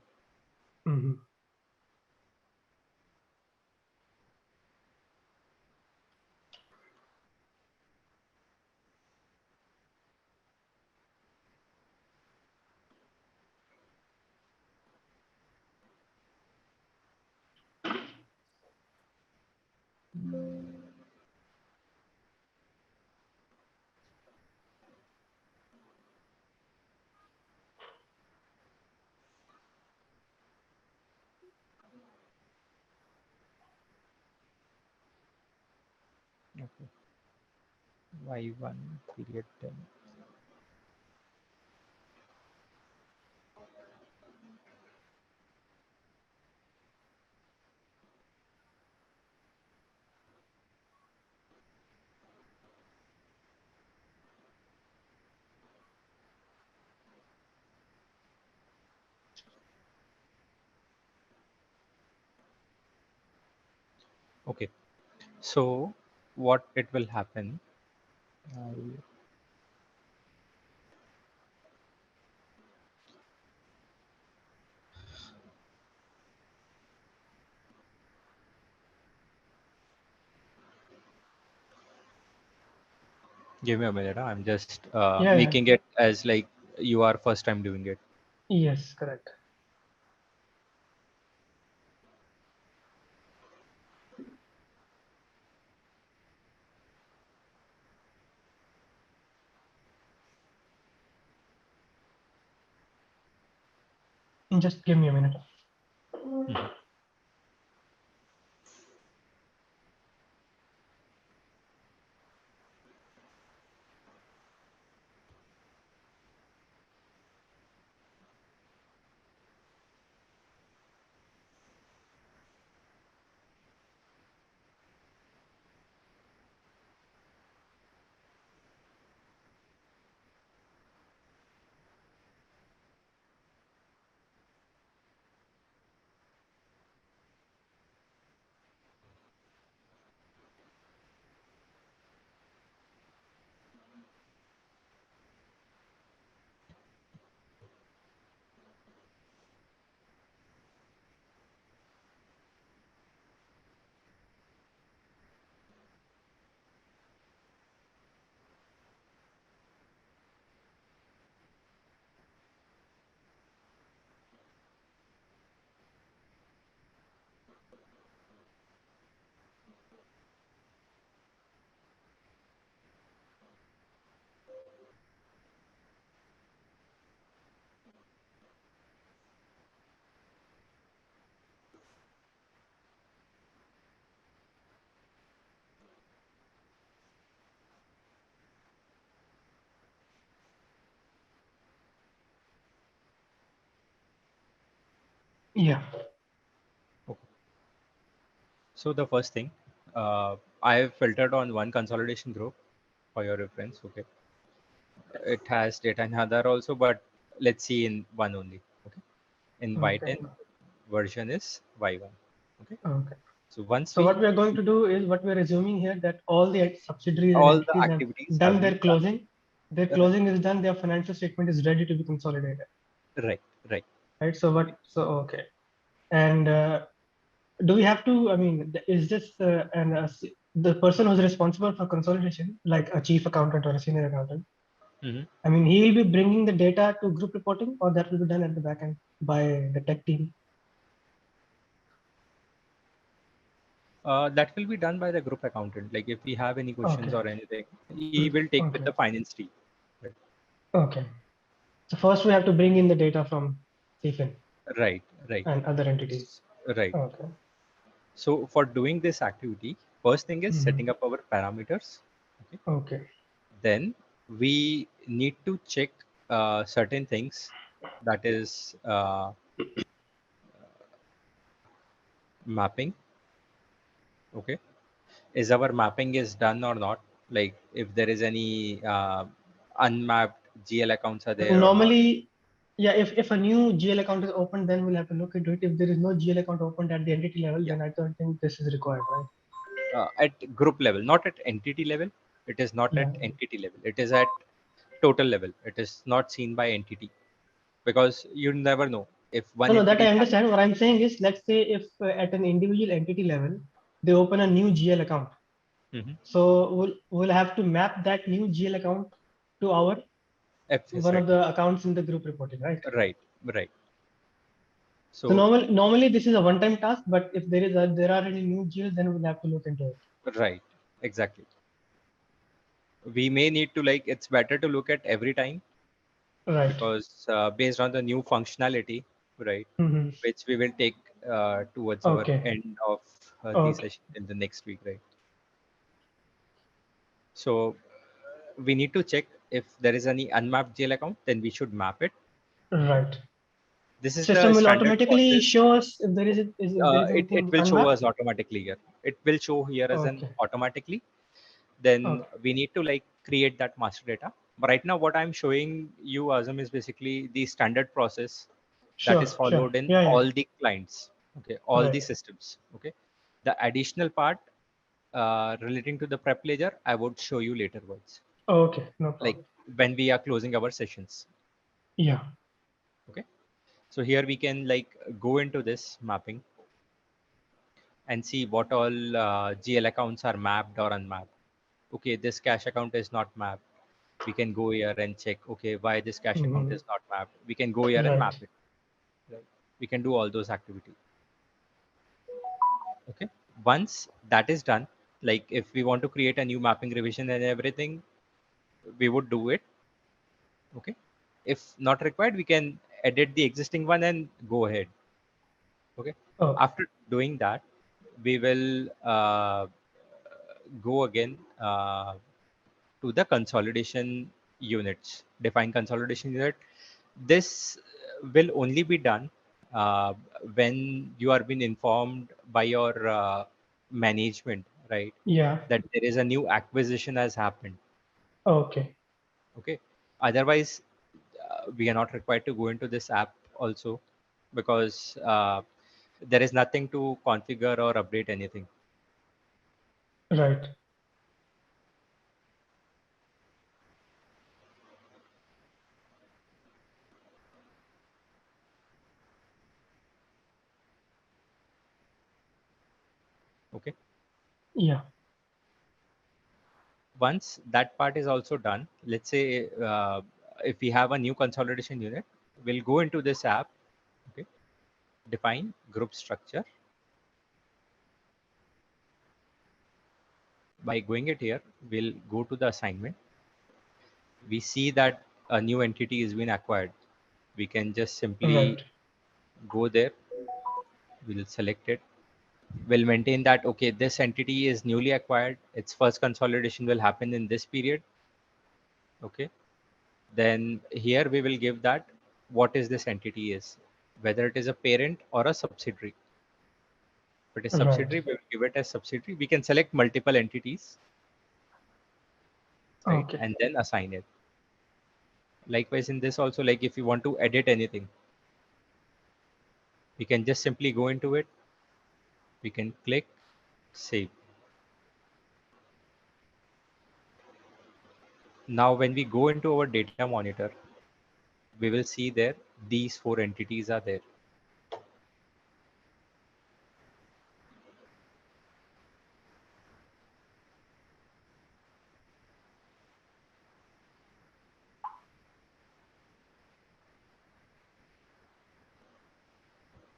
Mhm. Okay. Y1 period 10. Okay. So what it will happen? I- Give me a minute. I'm just Yeah, yeah. making it as like you are first time doing it. Yes, correct. Just give me a minute. Mhm. Yeah. Okay. So the first thing, I have filtered on one consolidation group for your reference. Okay. It has data in other also, but let's see in one only. Okay. In Okay. Y10 version is Y1. Okay. Okay. So once So what we we are going to do is what we are assuming here that all the subsidiaries and all the entities have activities done have their been done. closing. Their closing is done. Their financial statement is ready to be consolidated. Right. Right. Right. So what? So okay. And do we have to? I mean, is this the person who's responsible for consolidation, like a chief accountant or a senior accountant? Mhm. I mean, he will be bringing the data to group reporting, or that will be done at the back end by the tech team. That will be done by the group accountant. Like if we have any questions Okay. or anything, he will take with Okay. the finance team. Right. Okay. So first we have to bring in the data from CFIN Right. Right. and other entities. Right. Okay. So for doing this activity, first thing is Mhm. setting up our parameters. Okay. Okay. Then we need to check certain things. That is mapping. Okay. Is our mapping is done or not? Like if there is any unmapped GL accounts are there or not. Normally, yeah, if a new GL account is opened, then we'll have to look into it. If there is no GL account opened at the entity level, Yeah. then I don't think this is required, right? At group level, not at entity level. It is not at Yeah. entity level. It is at total level. It is not seen by entity because you never know if one No, no, that I entity has. understand. What I'm saying is, let's say if at an individual entity level, they open a new GL account. Mhm. So we'll have to map that new GL account to our FS, one right? of the accounts in the group reporting, right? Right, right. So So normally this is a one-time task, but if there are any new GLs, then we'll have to look into it. right, exactly. We may need to like it's better to look at every time Right. because based on the new functionality, right, Hmm. which we will take towards our Okay. end of the Okay. session in the next week, right? So we need to check if there is any unmapped GL account, then we should map it. Right. This is the System will standard automatically process. show us if there is if there is It anything will show unmapped. us automatically here. It will show here as an Okay. automatically. Then Okay. we need to like create that master data. But right now, what I'm showing you, Azam, is basically the standard process that is Sure. Sure. followed in Yeah. Yeah. all the clients. Okay, all the Right. systems. Okay, the additional part relating to the prep ledger, I would show you later once, Okay. No like problem. when we are closing our sessions. Yeah. Okay, so here we can like go into this mapping and see what all GL accounts are mapped or unmapped. Okay, this cash account is not mapped. We can go here and check, okay, why this cash account Mhm. is not mapped. We can go here and Right. map it. Right? We can do all those activities. Okay. Once that is done, like if we want to create a new mapping revision and everything, we would do it. Okay. If not required, we can edit the existing one and go ahead. Okay. Okay. After doing that, we will go again to the consolidation units, define consolidation unit. This will only be done uh, when you are being informed by your management, right? Yeah. That there is a new acquisition has happened. Okay. Okay. Otherwise, we are not required to go into this app also because there is nothing to configure or update anything. Right. Okay. Yeah. Once that part is also done, let's say if we have a new consolidation unit, we'll go into this app. Okay. Define group structure. By going it here, we'll go to the assignment. We see that a new entity is being acquired. We can just simply Right. go there. We'll select it. We'll maintain that, okay, this entity is newly acquired. Its first consolidation will happen in this period. Okay. Then here we will give that what is this entity is, whether it is a parent or a subsidiary. If it is Right. subsidiary, we will give it as subsidiary. We can select multiple entities, right? Okay. And then assign it. Likewise in this also, like if you want to edit anything, we can just simply go into it. We can click save. Now when we go into our data monitor, we will see there these four entities are there.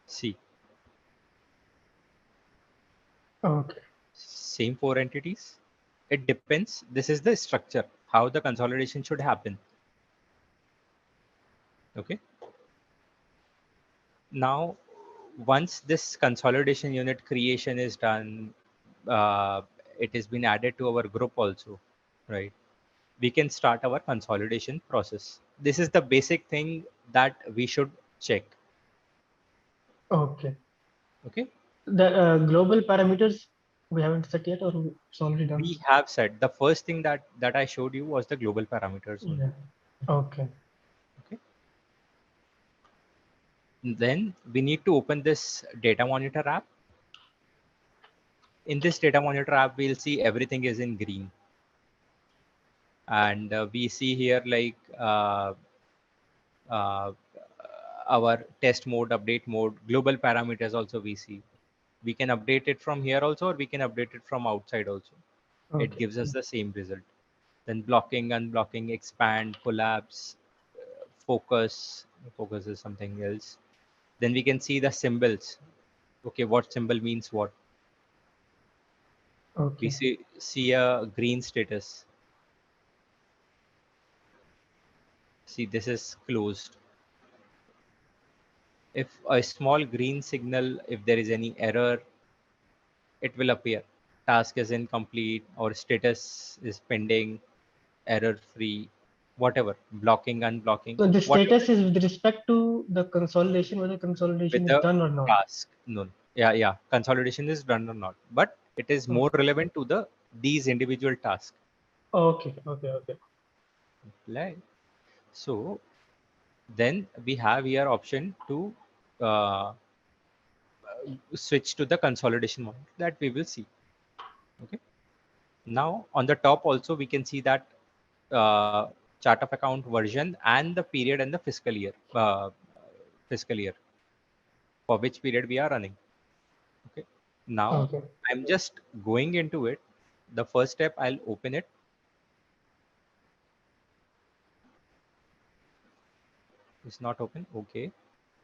See, Okay. same four entities. It depends. This is the structure, how the consolidation should happen. Okay. Now, once this consolidation unit creation is done, uh, it has been added to our group also, right? We can start our consolidation process. This is the basic thing that we should check. Okay. Okay. The global parameters we haven't set yet, or it's already done. We have said the first thing that I showed you was the global parameters Yeah. only. Okay. Okay. Then we need to open this data monitor app. In this data monitor app, we'll see everything is in green. And we see here like uh, our test mode, update mode, global parameters also we see. We can update it from here also, or we can update it from outside also. It Okay. gives us the same result. Then blocking, unblocking, expand, collapse, focus. Focus is something else. Then we can see the symbols. Okay, what symbol means what. We Okay. see a green status. See, this is closed. If a small green signal, if there is any error, it will appear. task is incomplete or status is pending, error free, whatever, blocking, unblocking, So the whatever status is with respect to the consolidation, whether consolidation with is the done or not. task. No, yeah, consolidation is done or not, but it is more relevant to the these individual tasks. Okay, okay, okay. Right. So then we have here option to uh, switch to the consolidation model that we will see. Okay. Now on the top also we can see that chart of account version and the period and the fiscal year for which period we are running. Okay. Now Okay. I'm just going into it. The first step, I'll open it. It's not open. Okay.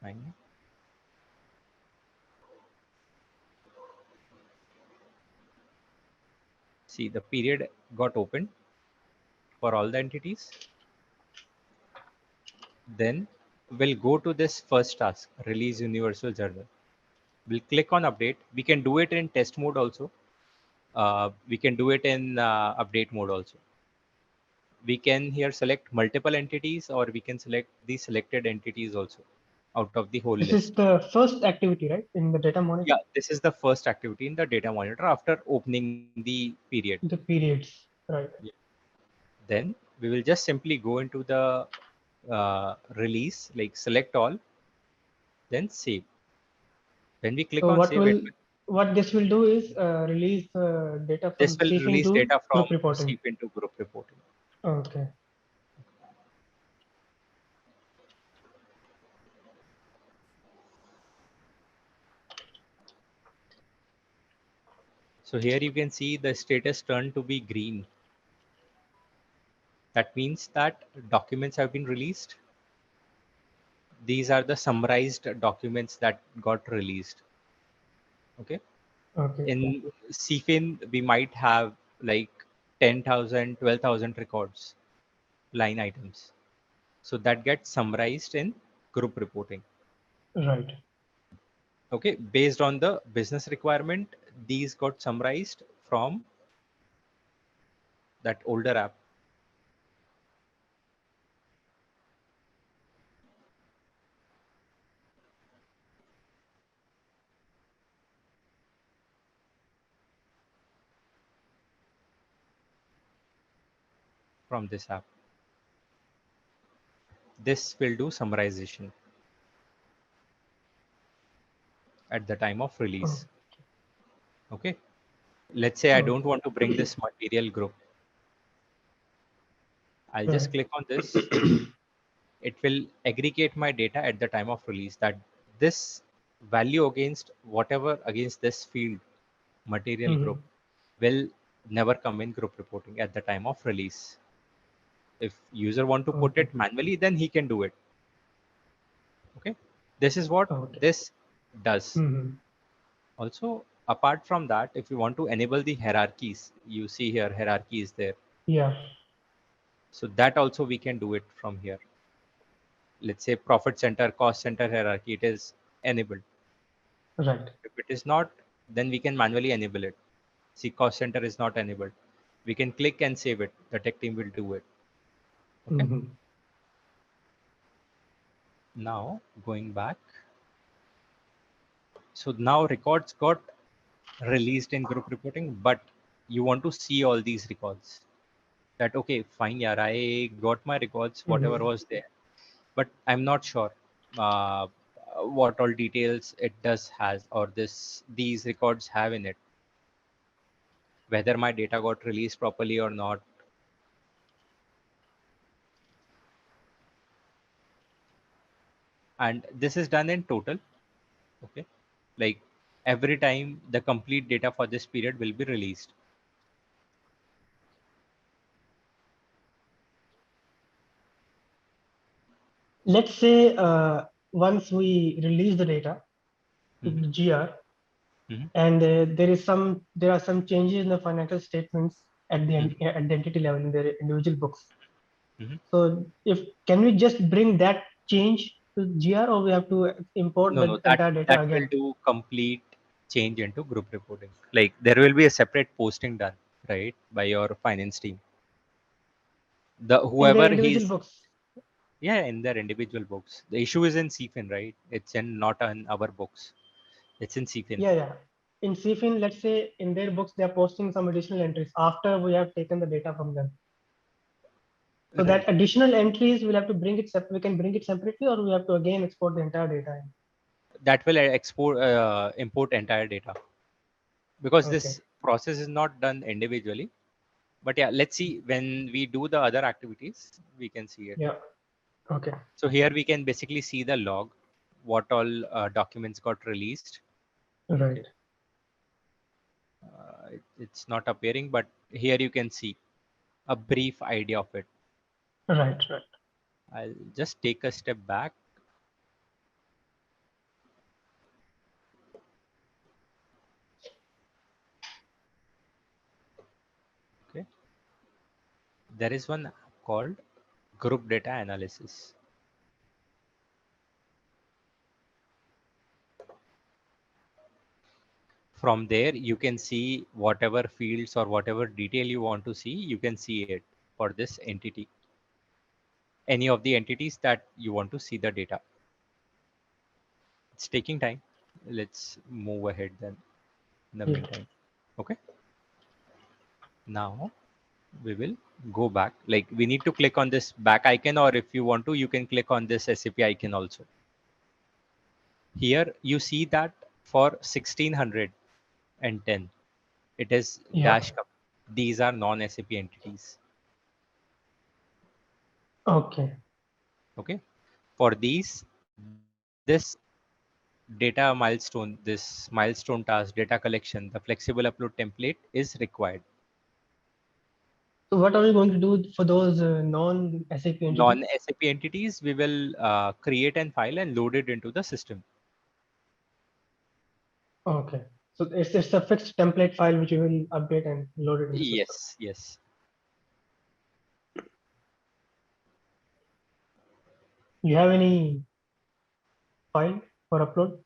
Fine. See, the period got opened for all the entities. Then we'll go to this first task, release universal journal. We'll click on update. We can do it in test mode also. We can do it in update mode also. We can here select multiple entities, or we can select the selected entities also out of the whole This is list. the first activity, right, in the data monitor? Yeah, this is the first activity in the data monitor after opening the period. The periods, right? Yeah. Then we will just simply go into the release, like select all, then save. When we click So on save, what this will do is release data this from will SIF release into data from group reporting. SEEP into group reporting. Okay. So here you can see the status turned to be green. That means that documents have been released. These are the summarized documents that got released. Okay. Okay. In CFIN, we might have like 10,000, 12,000 records, line items. So that gets summarized in group reporting. Right. Okay, based on the business requirement, these got summarized from that older app. From this app. This will do summarization at the time of Oh, release. Okay. Let's say I don't okay. want to bring this material group. I'll just Right. click on this. It will aggregate my data at the time of release, that this value against whatever against this field material group Mhm. will never come in group reporting at the time of release. If user want to put Okay. it manually, then he can do it. Okay. This is what Okay. this does. Mhm. Also, apart from that, if you want to enable the hierarchies, you see here hierarchy is there. Yeah. So that also we can do it from here. Let's say profit center, cost center hierarchy, it is enabled. Right. If it is not, then we can manually enable it. See, cost center is not enabled. We can click and save it. The tech team will do it. Okay. Mhm. Now going back. So now records got released in group reporting, but you want to see all these records. That okay, fine, yeah, I got my records, whatever Mhm. was there, but I'm not sure uh, what all details it does has, or these records have in it, whether my data got released properly or not. And this is done in total. Okay, like every time the complete data for this period will be released. Let's say once we release the data to Hmm. the GR, Hmm. and there are some changes in the financial statements at the Hmm. at the entity level in their individual books. Hmm. So if can we just bring that change to GR, or we have to import No, the no, that entire data that will again? do complete. change into group reporting. Like there will be a separate posting done, right, by your finance team. The in their whoever individual he's, books. yeah, in their individual books. The issue is in CFIN, right? It's in not in our books. It's in CFIN. Yeah, yeah. In CFIN, let's say in their books, they are posting some additional entries after we have taken the data from them. So Right. that additional entries, we'll have to bring it we can bring it separately, or we have to again export the entire data in. That will export import entire data, because Okay. this process is not done individually. But yeah, let's see when we do the other activities, we can see it. Yeah. Okay. So here we can basically see the log, what all documents got released. Right. Okay. It's not appearing, but here you can see a brief idea of it. Right. Right. I'll just take a step back. Okay. There is one app called Group Data Analysis. From there, you can see whatever fields or whatever detail you want to see, you can see it for this entity. Any of the entities that you want to see the data. It's taking time. Let's move ahead then in the Yeah. meantime. Okay. Now we will go back. Like we need to click on this back icon, or if you want to, you can click on this SAP icon also. Here you see that for 1610, it is Yeah. dash cup. These are non-SAP entities. Okay. Okay. For these, this data milestone, this milestone task, data collection, the flexible upload template is required. So what are we going to do for those non-SAP entities? Non-SAP entities, we will create an file and load it into the system. Okay. So it's a fixed template file which you will update and load it in the system. Yes, yes. You have any file for upload?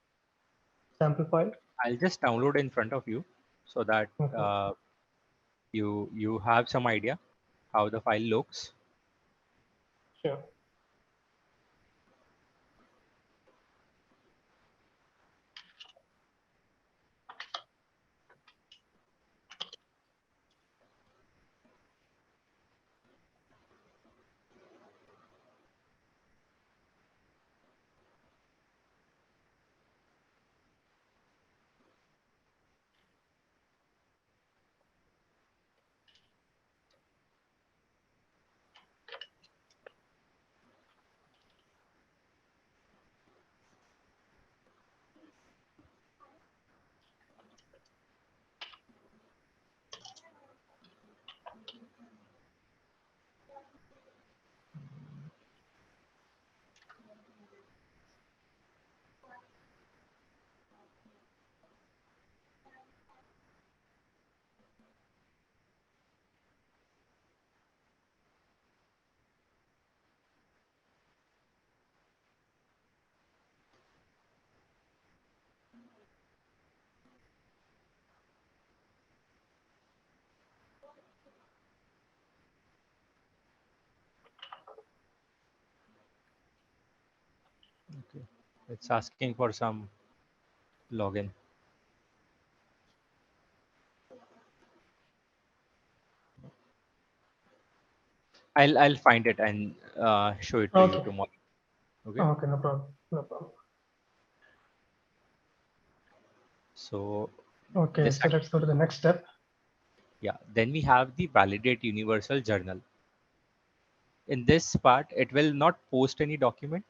Sample file? I'll just download in front of you so that Okay. you have some idea how the file looks. Sure. Okay. It's asking for some login. I'll find it and show it to you Okay. tomorrow. Okay. Okay. No problem. No problem. So Okay. this So let's go to the next step. yeah. Then we have the validate universal journal. In this part, it will not post any document,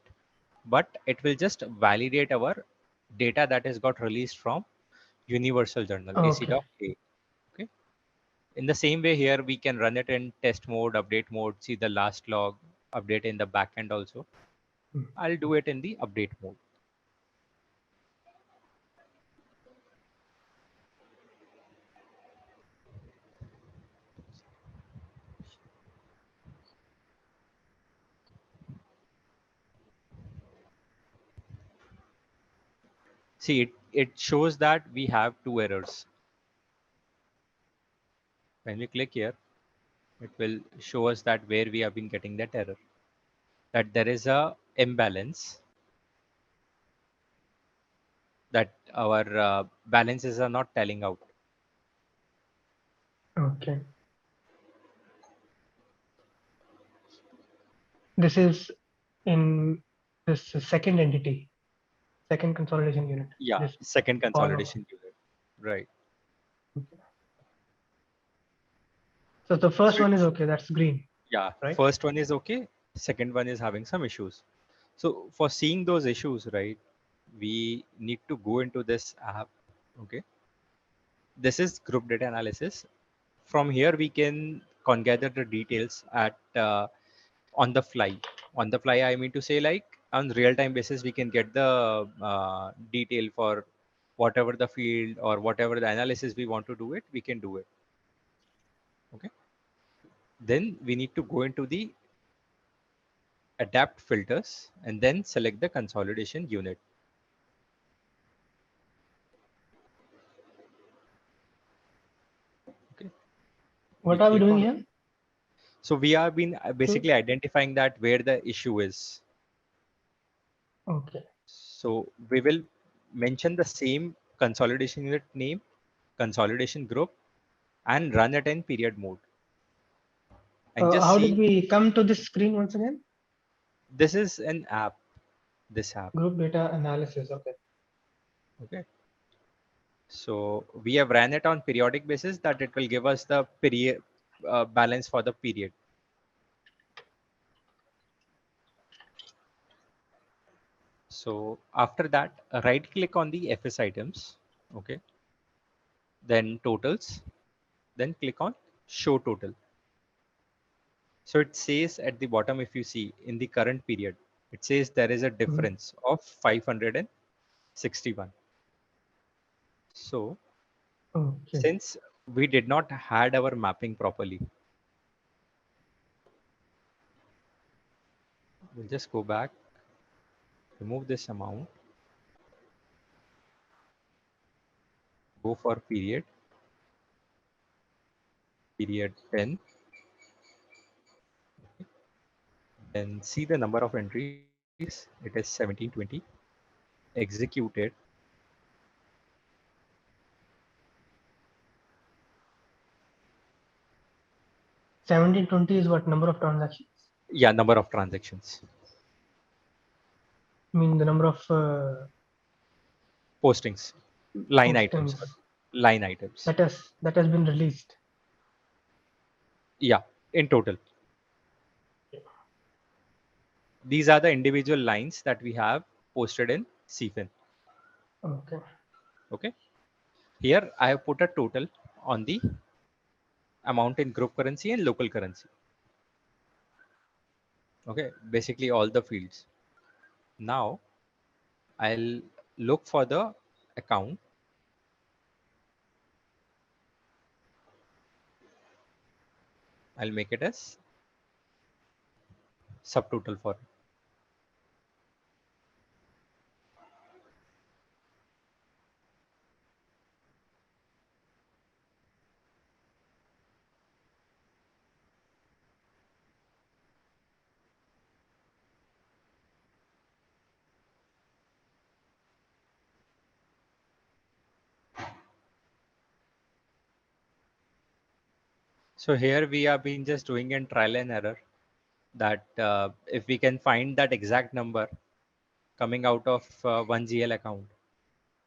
but it will just validate our data that has got released from universal journal Okay. ac.a. Okay. In the same way here, we can run it in test mode, update mode, see the last log, update in the backend also. Hmm. I'll do it in the update mode. See, it shows that we have two errors. When we click here, it will show us that where we have been getting that error, that there is a imbalance, that our balances are not telling out. Okay. This is in this second entity, second consolidation unit. Yeah, This second column. consolidation unit. Right. So the first So one is it's, okay. That's green, yeah, right? first one is okay. Second one is having some issues. So for seeing those issues, right, we need to go into this app. Okay. This is group data analysis. From here, we can gather the details at on the fly. On the fly, I mean to say, like on real-time basis, we can get the detail for whatever the field or whatever the analysis we want to do it. We can do it. Okay. Then we need to go into the adapt filters and then select the consolidation unit. Okay. We What are we click doing on. here? So we have been So, basically identifying that where the issue is. okay. So we will mention the same consolidation unit name, consolidation group, and run it in period mode. And just How did see, we come to this screen once again? this is an app, this app. Group data analysis. Okay. Okay. So we have ran it on periodic basis that it will give us the period balance for the period. So after that, right click on the FS items. Okay. Then totals. Then click on show total. So it says at the bottom, if you see in the current period, it says there is a Mhm. difference of 561. So Okay. since we did not had our mapping properly, we'll just go back, remove this amount, go for period 10, then see the number of entries. It is 1720. Execute it. 1720 is what number of transactions? Yeah, number of transactions. I mean the number of Postings, line items, postings sorry. Line items. that has been released. Yeah, in total. These are the individual lines that we have posted in CFIN. Okay. Okay. Here I have put a total on the amount in group currency and local currency. Okay. Basically all the fields. Now I'll look for the account. I'll make it as subtotal for it. So here we have been just doing a trial and error that if we can find that exact number coming out of one GL account,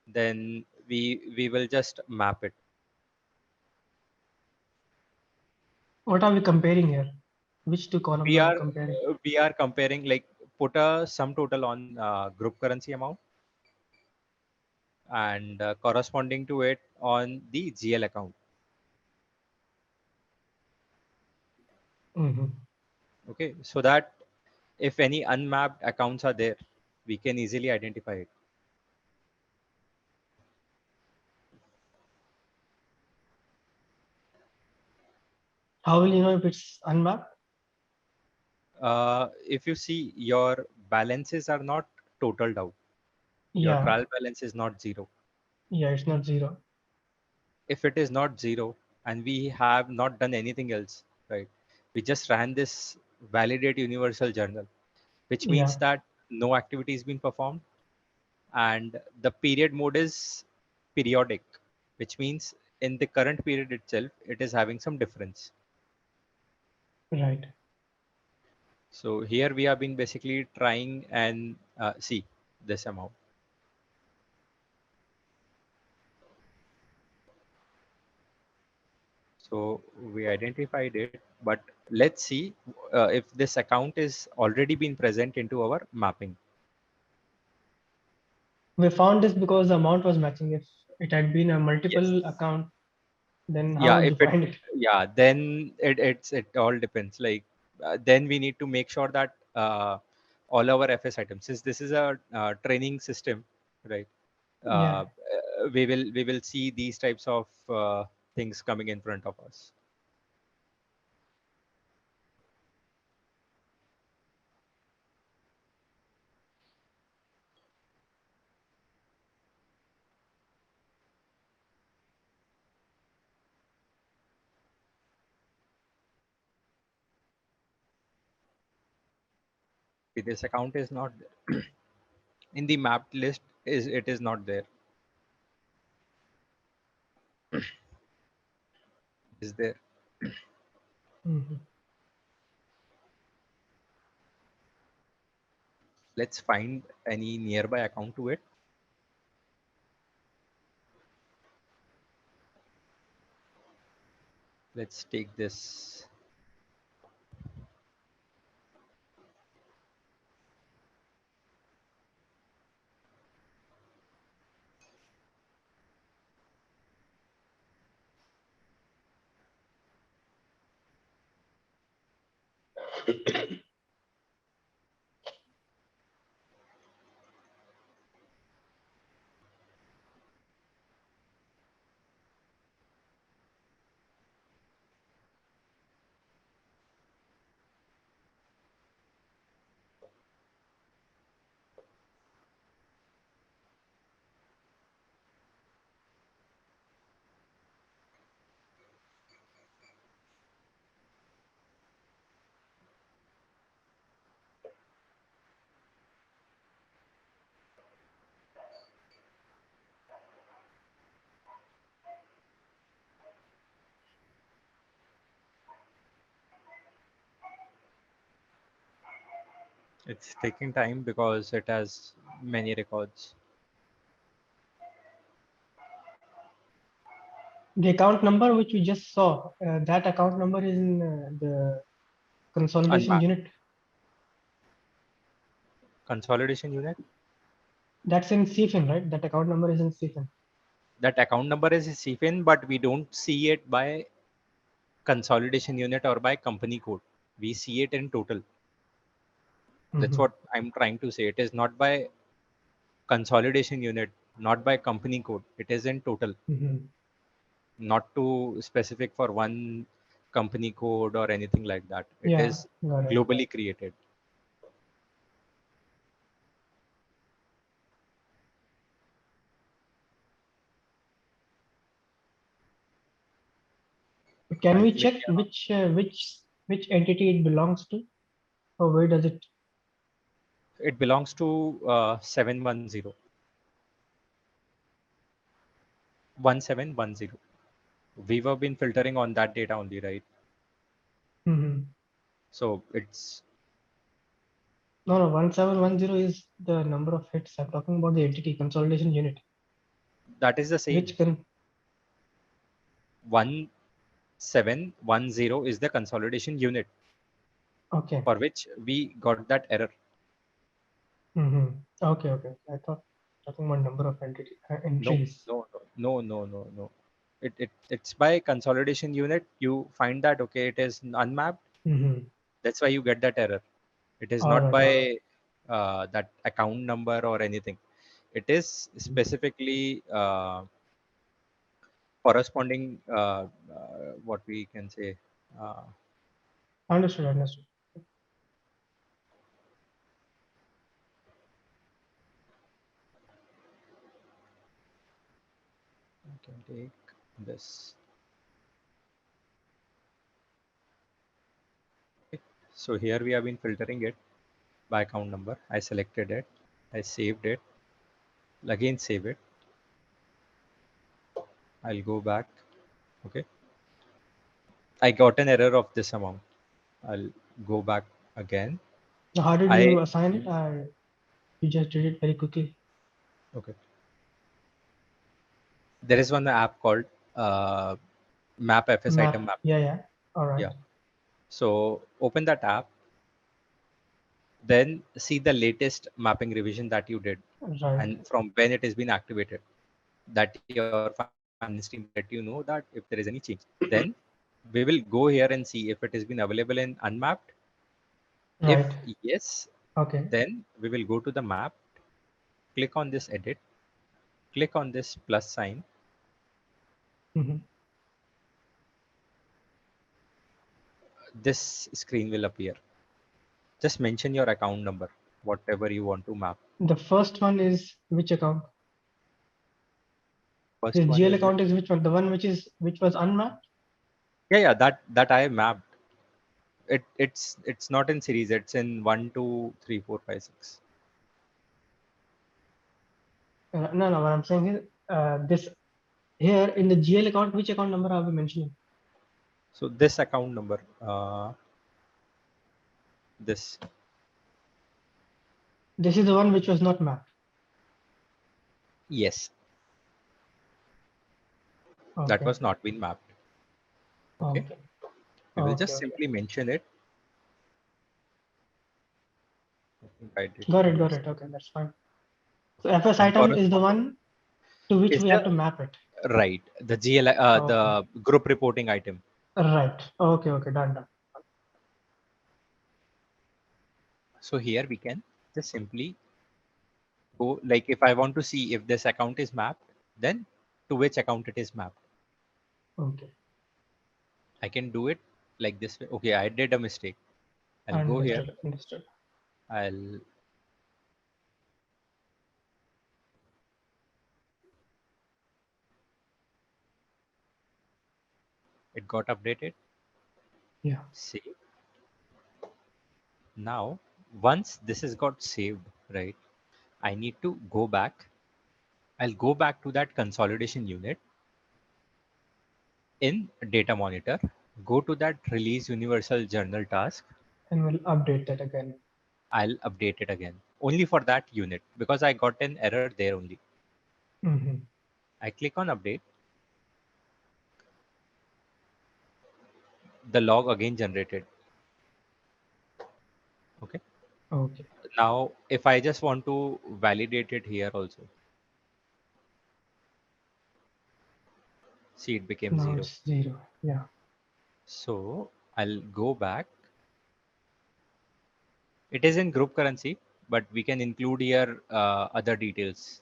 then we will just map it. What are we comparing here? Which two columns we are we are comparing? we are comparing, like put a sum total on group currency amount and corresponding to it on the GL account. Hmm. Okay, so that if any unmapped accounts are there, we can easily identify it. How will you know if it's unmapped? If you see your balances are not totaled out, your Yeah. trial balance is not zero. Yeah, it's not zero. If it is not zero and we have not done anything else, right? We just ran this validate universal journal, which means Yeah, that no activity is being performed, and the period mode is periodic, which means in the current period itself, it is having some difference. right. So here we have been basically trying and see this amount. So we identified it, but let's see if this account is already been present into our mapping. We found this because the amount was matching. If it had been a Yes. multiple account, then how Yeah, would if you it, find it? yeah, then it all depends. Like then we need to make sure that all our FS items, since this is a training system, right? Yeah, We will see these types of things coming in front of us. This account is not there. In the mapped list. Is it is not there? Is there? hmm, Let's find any nearby account to it. Let's take this. It's taking time because it has many records. the account number which we just saw, that account number is in the consolidation Unmapped. unit. Consolidation unit. That's in CFIN, right? That account number is in CFIN. That account number is CFIN, but we don't see it by consolidation unit or by company code. We see it in total. That's Hmm. what I'm trying to say. It is not by consolidation unit, not by company code. It is in total, Hmm. not too specific for one company code or anything like that. It Yeah, is got it. globally created. Can we Ultimately, check which entity it belongs to, or where does it? it belongs to 710, 1710. We have been filtering on that data only, right? Hmm. So it's No, no, 1710 is the number of hits. I'm talking about the entity consolidation unit. that is the same. Which can 1710 is the consolidation unit okay. for which we got that error. Hmm. Okay, okay. I thought talking about number of No, entries. no, no, no, no, no, no. It's by consolidation unit. You find that okay, it is unmapped. Hmm. That's why you get that error. It is All not right, all right. by that account number or anything. It is specifically corresponding what we can say. Uh, Understood, understood. can take this. Okay. So here we have been filtering it by account number. I selected it, I saved it, again save it. I'll go back. Okay. I got an error of this amount. I'll go back again. How did I you assign it? You just did it very quickly. okay. There is one app called uh, Map FS Item Map. Map. Yeah, yeah. All right. Yeah. So open that app, then see the latest mapping revision that you did Right. and from when it has been activated. That your finance team will let you know that if there is any change. Then we will go here and see if it has been available in unmapped. If Right. yes, Okay. then we will go to the map, click on this edit, click on this plus sign. Mm-hmm. This screen will appear. Just mention your account number, whatever you want to map. The first one is which account? The First one GL is account is which one? The one which was unmapped? yeah, that I mapped. It's not in series. It's in 1 2 3 4 5 6. No, no. What I'm saying is this here in the GL account. Which account number are we mentioning? So this account number, this This is the one which was not mapped. yes, that Okay. was not been mapped. Okay, Okay. we will Okay. just Okay. simply mention it. I think I did Got it. some Got it. mistake. Okay. That's fine. So FS And item is the corresponding one to which is we have to the map it. right the GL Okay. the group reporting item. Right. Okay. Okay. Done. Done. So here we can just simply go like if I want to see if this account is mapped, then to which account it is mapped. Okay. I can do it like this way. Okay, I did a mistake. I'll go here. Understood. Understood. I'll it got updated. Yeah. Save. Now, once this has got saved, right? I need to go back. I'll go back to that consolidation unit in data monitor. Go to that release universal journal task. And we'll update that again. I'll update it again only for that unit because I got an error there only. Mm-hmm. I click on update. The log again generated. Okay. Okay. Now, if I just want to validate it here also, see it became Now 0. it's 0. Yeah. So I'll go back. It is in group currency, but we can include here other details.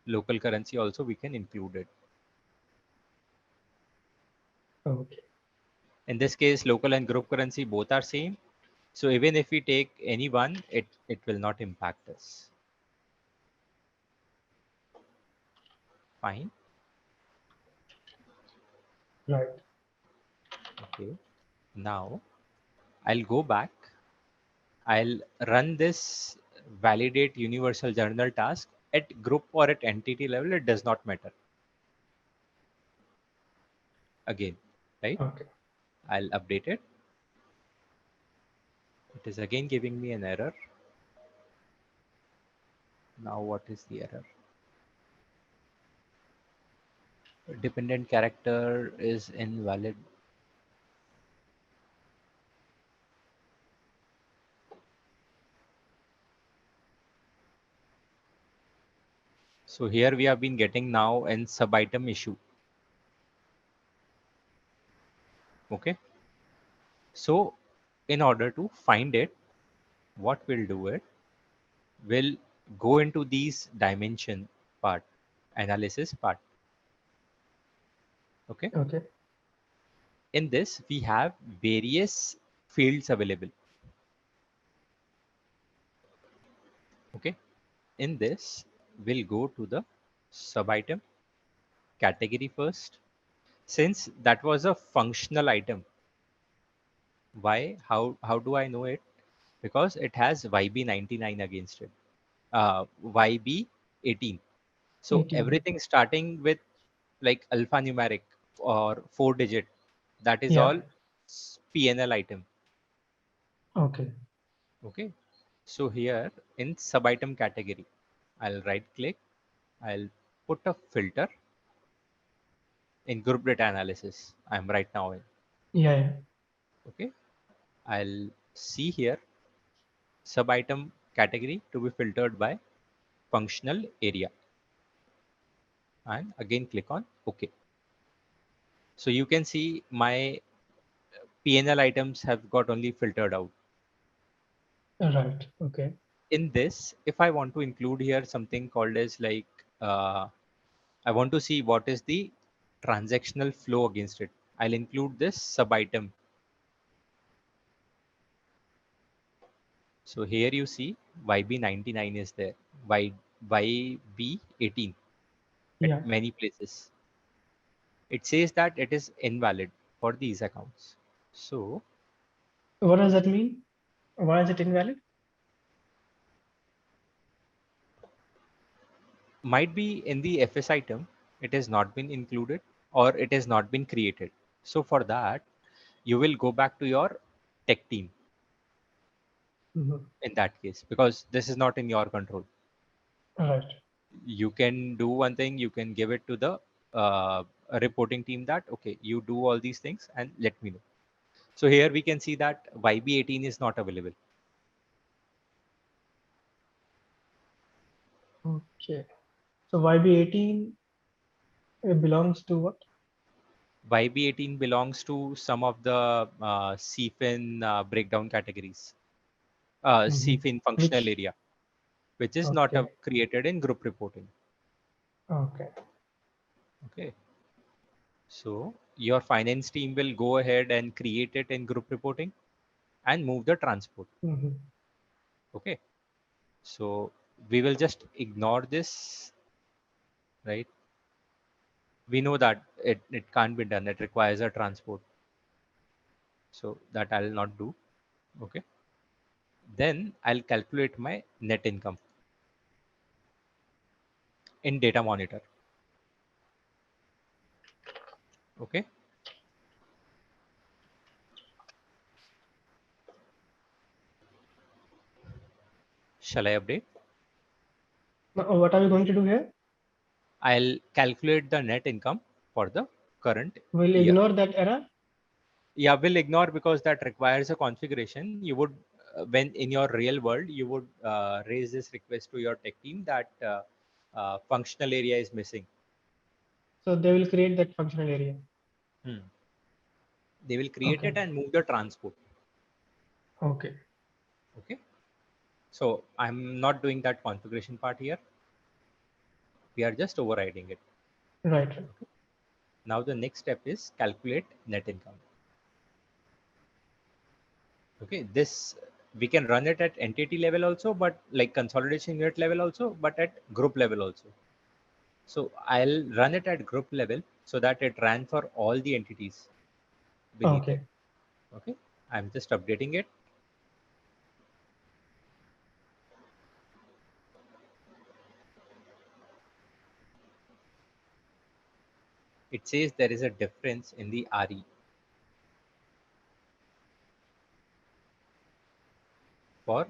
Local currency also we can include it. Okay. In this case, local and group currency both are same. So even if we take any one, it will not impact us. Fine. Right. Okay. Now I'll go back. I'll run this validate universal journal task at group or at entity level. It does not matter. Again, right? Okay. I'll update it. It is again giving me an error. Now what is the error? Dependent character is invalid. So here we have been getting now an sub item issue. Okay. So in order to find it, what we'll do it, we'll go into these dimension part, analysis part. Okay. Okay. In this, we have various fields available. Okay. In this, we'll go to the sub item category first, since that was a functional item. Why? How do I know it? Because it has YB99 against it, YB18. So 18. everything starting with like alphanumeric or 4 digit, that is Yeah. all PNL item. Okay. Okay. So here in sub item category, I'll right click, I'll put a filter in group data analysis. I'm right now in. Yeah. Yeah. Okay. I'll see here sub item category to be filtered by functional area, and again click on OK. So you can see my PNL items have got only filtered out. Right. Okay. In this, if I want to include here something called as like, I want to see what is the transactional flow against it, I'll include this sub item. So here you see YB99 is there, YB18 at Yeah. many places. It says that it is invalid for these accounts. So What does that mean? Why is it invalid? might be in the FS item, it has not been included or it has not been created. So for that, you will go back to your tech team Mhm. in that case, because this is not in your control. Right. You can do one thing, you can give it to the reporting team that, okay, you do all these things and let me know. So here we can see that YB18 is not available. Okay. So YB18 belongs to what? YB18 belongs to some of the CFIN breakdown categories, Mhm. CFIN functional Which? area, which is not Okay. created in group reporting. Okay. Okay. So your finance team will go ahead and create it in group reporting and move the transport. Mhm. Okay. So we will just ignore this, right? We know that it can't be done. It requires a transport. So that I'll not do. Okay. Then I'll calculate my net income in data monitor. Okay. Shall I update? Now, what are we going to do here? I'll calculate the net income for the current We'll year. ignore that error. Yeah, we'll ignore because that requires a configuration. You would, when in your real world, you would raise this request to your tech team that functional area is missing. So they will create that functional area. Hmm. They will create Okay. it and move the transport. Okay. Okay. So I'm not doing that configuration part here. We are just overriding it. Right. Right. Okay. Now the next step is calculate net income. Okay. This we can run it at entity level also, but like consolidation unit level also, but at group level also. So I'll run it at group level so that it ran for all the entities beneath it. Okay. Okay. I'm just updating it. It says there is a difference in the RE for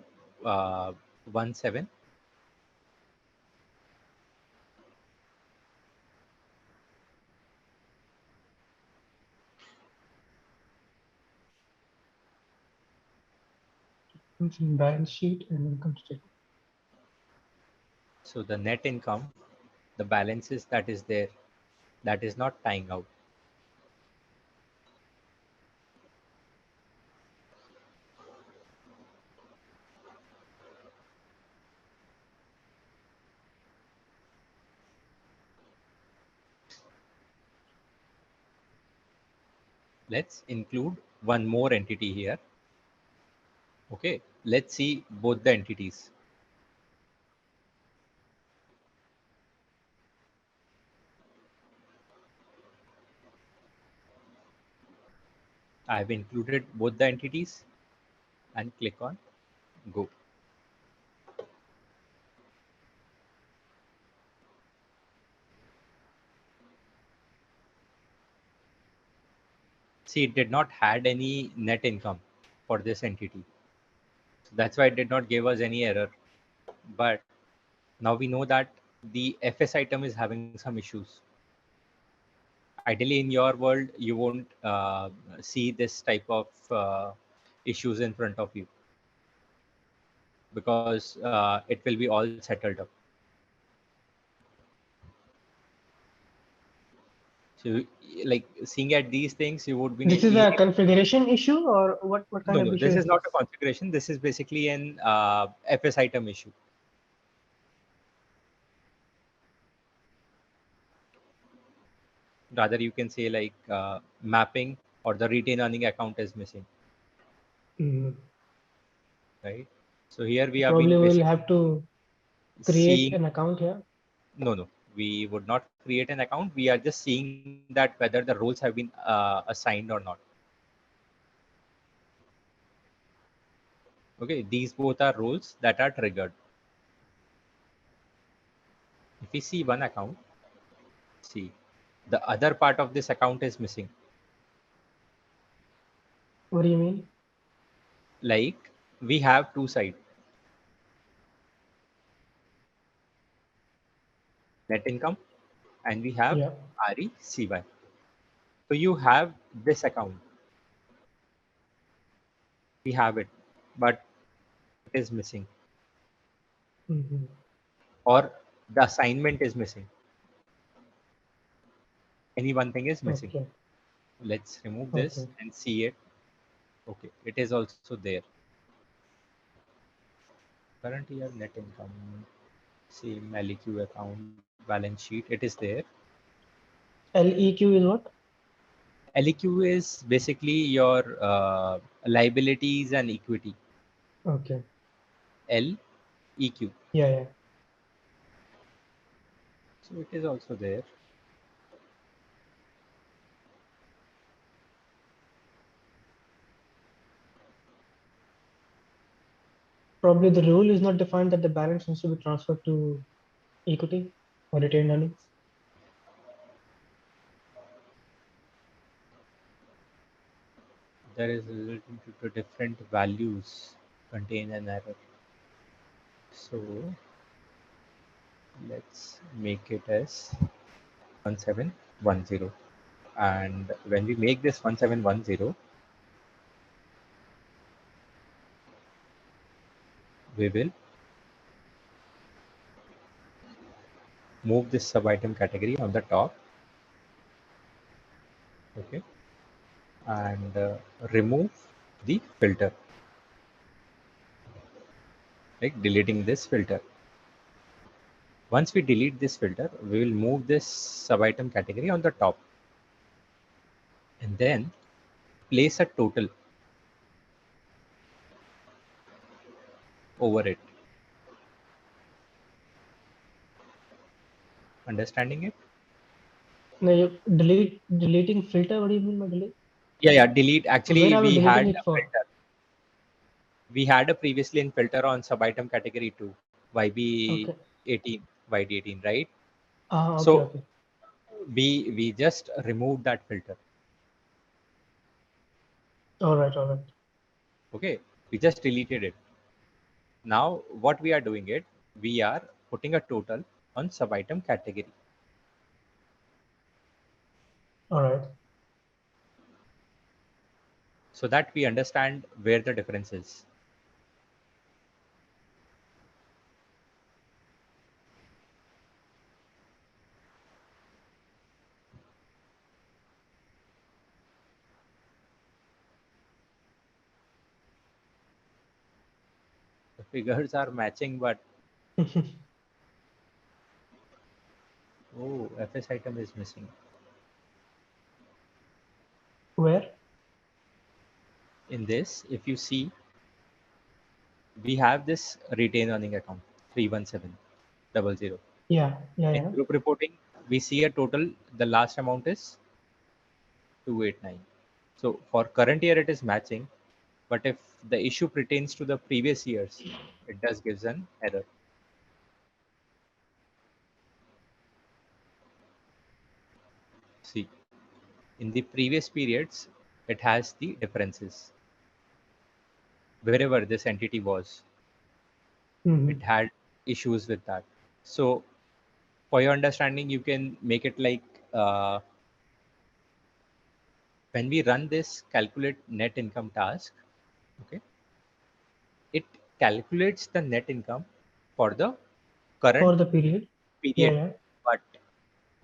17. It's in balance sheet and income statement. So the net income, the balances that is there, that is not tying out. Let's include one more entity here. Okay. Let's see both the entities. I've included both the entities and click on go. See, it did not had any net income for this entity. So that's why it did not give us any error. But now we know that the FS item is having some issues. Ideally, in your world, you won't see this type of issues in front of you because it will be all settled up. So, like seeing at these things, you would be This is a easy. configuration issue, or what kind No, of no, issue this is is not this? a configuration. This is basically an FS item issue. Rather, you can say like mapping or the retain earning account is missing, Mm. right? So here we have Probably been we'll basically have to create seeing. an account here. No, no, we would not create an account. We are just seeing that whether the roles have been assigned or not. Okay, these both are roles that are triggered. If we see one account, see the other part of this account is missing. What do you mean? Like we have two sides, net income and we have Yeah. RECY. So you have this account, we have it, but it is missing, Hmm. or the assignment is missing. Any one thing is missing. Okay. Let's remove this Okay. and see it. Okay, it is also there. Current year net income, same LEQ account, balance sheet, it is there. LEQ is what? LEQ is basically your liabilities and equity. Okay. LEQ. Yeah, yeah. So it is also there. Probably the rule is not defined that the balance needs to be transferred to equity or retained earnings. There is relating to different values contain an error. So let's make it as 1710. And when we make this 1710, we will move this sub item category on the top. Okay, and remove the filter, like deleting this filter. Once we delete this filter, we will move this sub item category on the top and then place a total over it. Understanding it? Now you deleting filter. What do you mean by delete? Yeah, delete. Where Actually, are we we deleting had it a for? filter. We had a previously in filter on sub item category 2, Okay. YB18, YD18, right? Ah, okay, So okay. we just removed that filter. All right, all right. Okay, we just deleted it. Now what we are doing it, we are putting a total on sub item category All right. so that we understand where the difference is. The figures are matching, but oh, FS item is missing. Where? In this, if you see, we have this retain earning account 31700. Yeah, yeah, In yeah. group reporting, we see a total, the last amount is 289. So for current year, it is matching. But if the issue pertains to the previous years, it does gives an error. See, in the previous periods, it has the differences. Wherever this entity was, it had issues with that. So for your understanding, you can make it like when we run this calculate net income task, okay, it calculates the net income for the current For the period. Yeah, period, yeah. but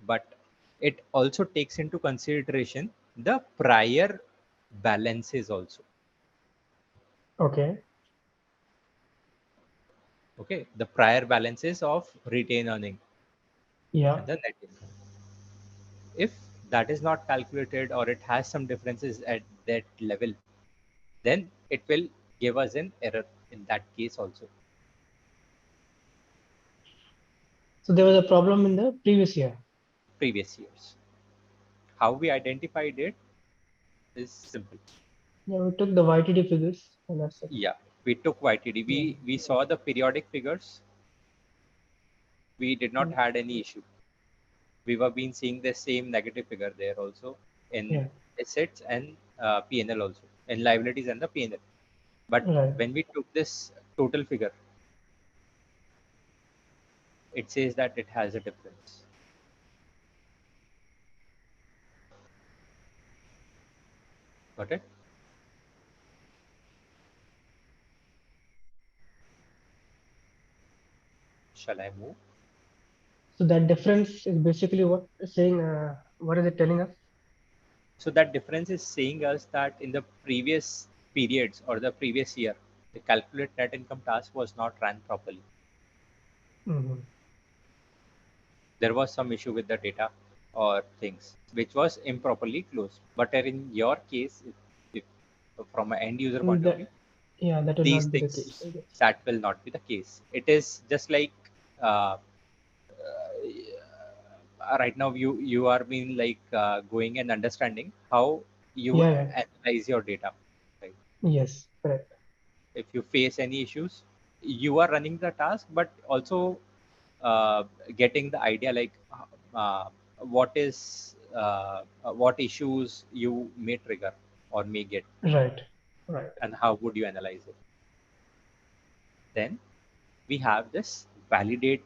but it also takes into consideration the prior balances also. Okay. Okay, the prior balances of retained earning Yeah. and the net income. If that is not calculated or it has some differences at that level, then it will give us an error in that case also. So there was a problem in the previous year. Previous years. How we identified it is simple. Yeah, we took the YTD figures and that's it. Yeah, we took YTD. Yeah. We saw the periodic figures. We did not had any issue. We were been seeing the same negative figure there also in Yeah. assets and P&L also, in liabilities and the P&L. But Right. when we took this total figure, it says that it has a difference. Got it? Shall I move? So that difference is basically what it's saying. What is it telling us? So that difference is saying us that in the previous periods or the previous year, the calculate net income task was not run properly. Mm-hmm. There was some issue with the data or things which was improperly closed. But in your case, if from an end user point of view, Yeah, that will these not be the case, things I guess. that will not be the case. It is just like uh, right now you are being like going and understanding how you Yeah, yeah. analyze your data, right? Yes, correct. If you face any issues, you are running the task, but also uh, getting the idea like what issues you may trigger or may get, Right. Right. and how would you analyze it. Then we have this validate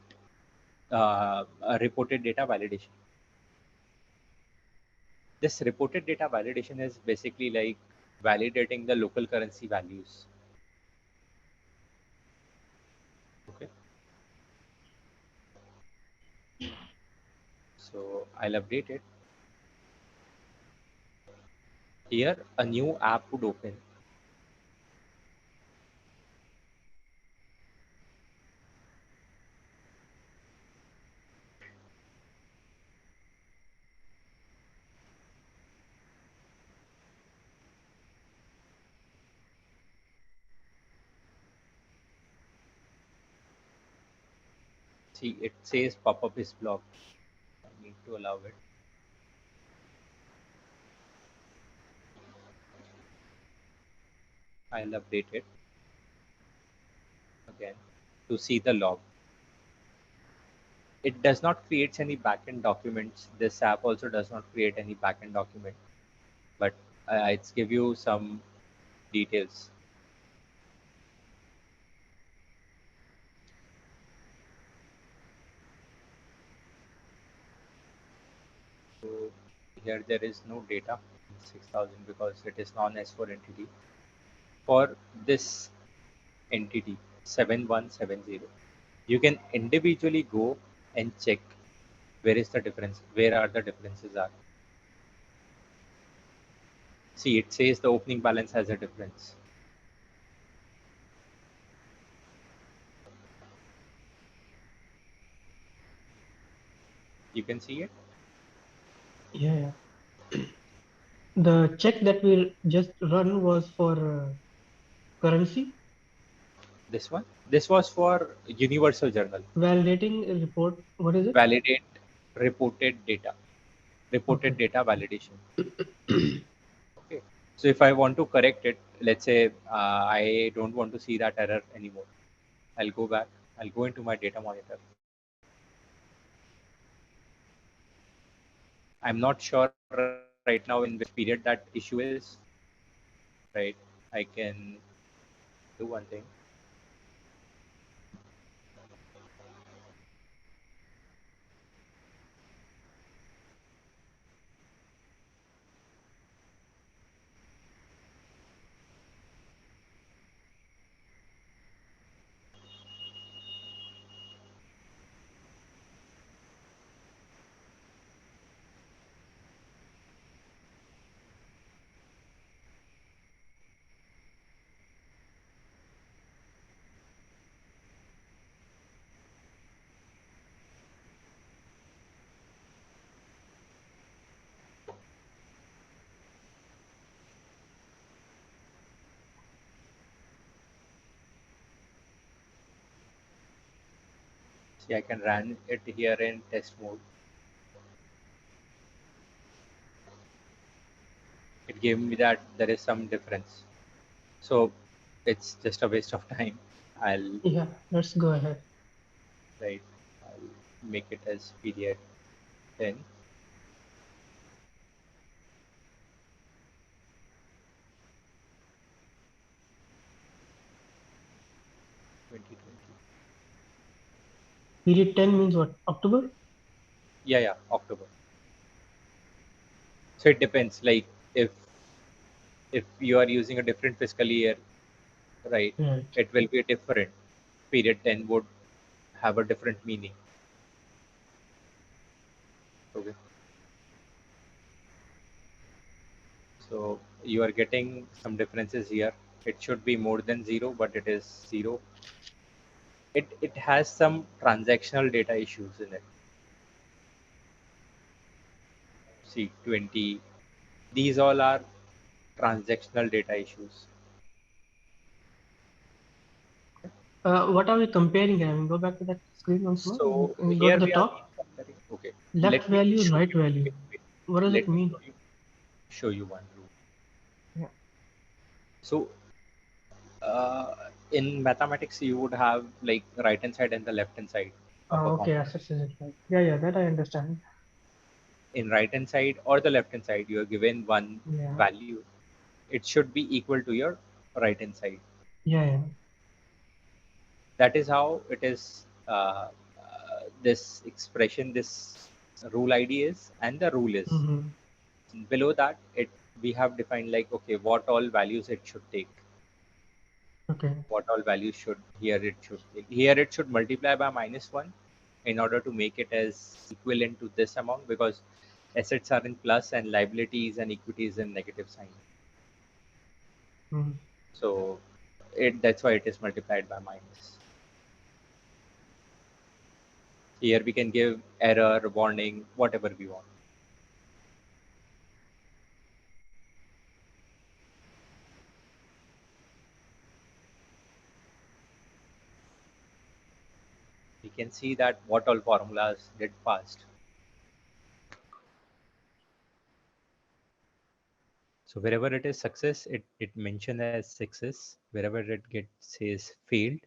reported data validation. This reported data validation is basically like validating the local currency values. Okay, so I'll update it. Here, a new app would open. See, it says pop-up is blocked. I need to allow it. I'll update it again to see the log. It does not create any backend documents. This app also does not create any backend document, but it's give you some details. So here there is no data in 6000 because it is non S4 entity. For this entity 7170, you can individually go and check where is the difference, where are the differences are. See, it says the opening balance has a difference. You can see it. Yeah, yeah. The check that we just run was for currency This one. This was for universal journal. validating a report. What is it? Validate reported data. Reported Okay. data validation. Okay. So if I want to correct it, let's say I don't want to see that error anymore. I'll go back. I'll go into my data monitor. I'm not sure right now in which period that issue is. Right. I can do one thing. See, I can run it here in test mode. It gave me that there is some difference. So it's just a waste of time. I'll Yeah, let's go ahead. right. I'll make it as period 10. 2020. Period 10 means what? October? Yeah, October. So it depends. Like if you are using a different fiscal year, right, Right. it will be different. Period 10 would have a different meaning. Okay. So you are getting some differences here. It should be more than zero, but it is zero. It has some transactional data issues in it. See 20. These all are transactional data issues. What are we comparing here? I mean, go back to that screen once more So and go to here the we are top. comparing. Okay, Left let me value, show right you. value. What does it Let me mean? show you one rule. Yeah. So uh, in mathematics, you would have like right hand side and the left hand side of a Okay, component. assets is it right? Yeah, that I understand. In right hand side or the left hand side, you are given one Yeah, value. It should be equal to your right hand side. yeah. That is how it is. This expression, this rule ID is, and the rule is. Mm-hmm. Below that, it we have defined like okay, what all values it should take. Okay. What all values should here it should take. Here it should multiply by -1 in order to make it as equivalent to this amount because assets are in plus and liabilities and equities in negative sign. Mm. So that's why it is multiplied by minus. Here we can give error, warning, whatever we want. We can see that what all formulas did passed. So wherever it is success, it mentioned as success. Wherever it gets says failed,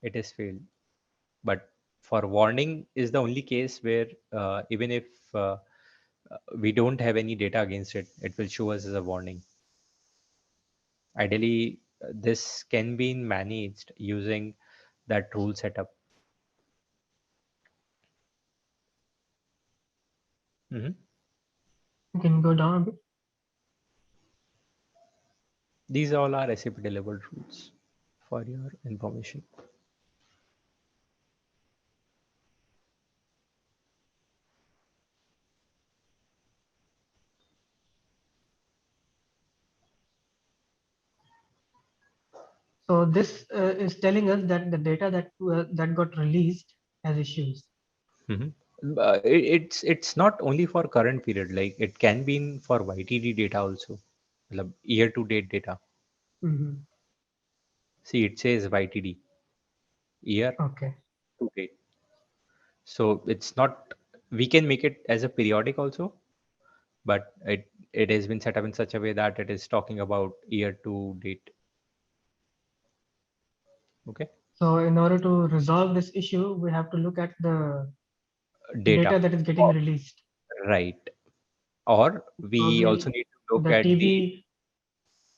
it is failed. But for warning is the only case where even if we don't have any data against it, it will show us as a warning. Ideally, this can be managed using that rule setup. Mhm. You can go down a bit. These all are SAP delivered rules for your information. So this is telling us that the data that got released has issues. Mhm. It's not only for current period, like it can be in for YTD data also, मतलब year to date data. Mm-hmm. See, it says YTD, year Okay. to date. So it's not, we can make it as a periodic also, but it has been set up in such a way that it is talking about year to date. Okay. So in order to resolve this issue, we have to look at the Data. data that is getting released. Right. Or we also Probably need to look the at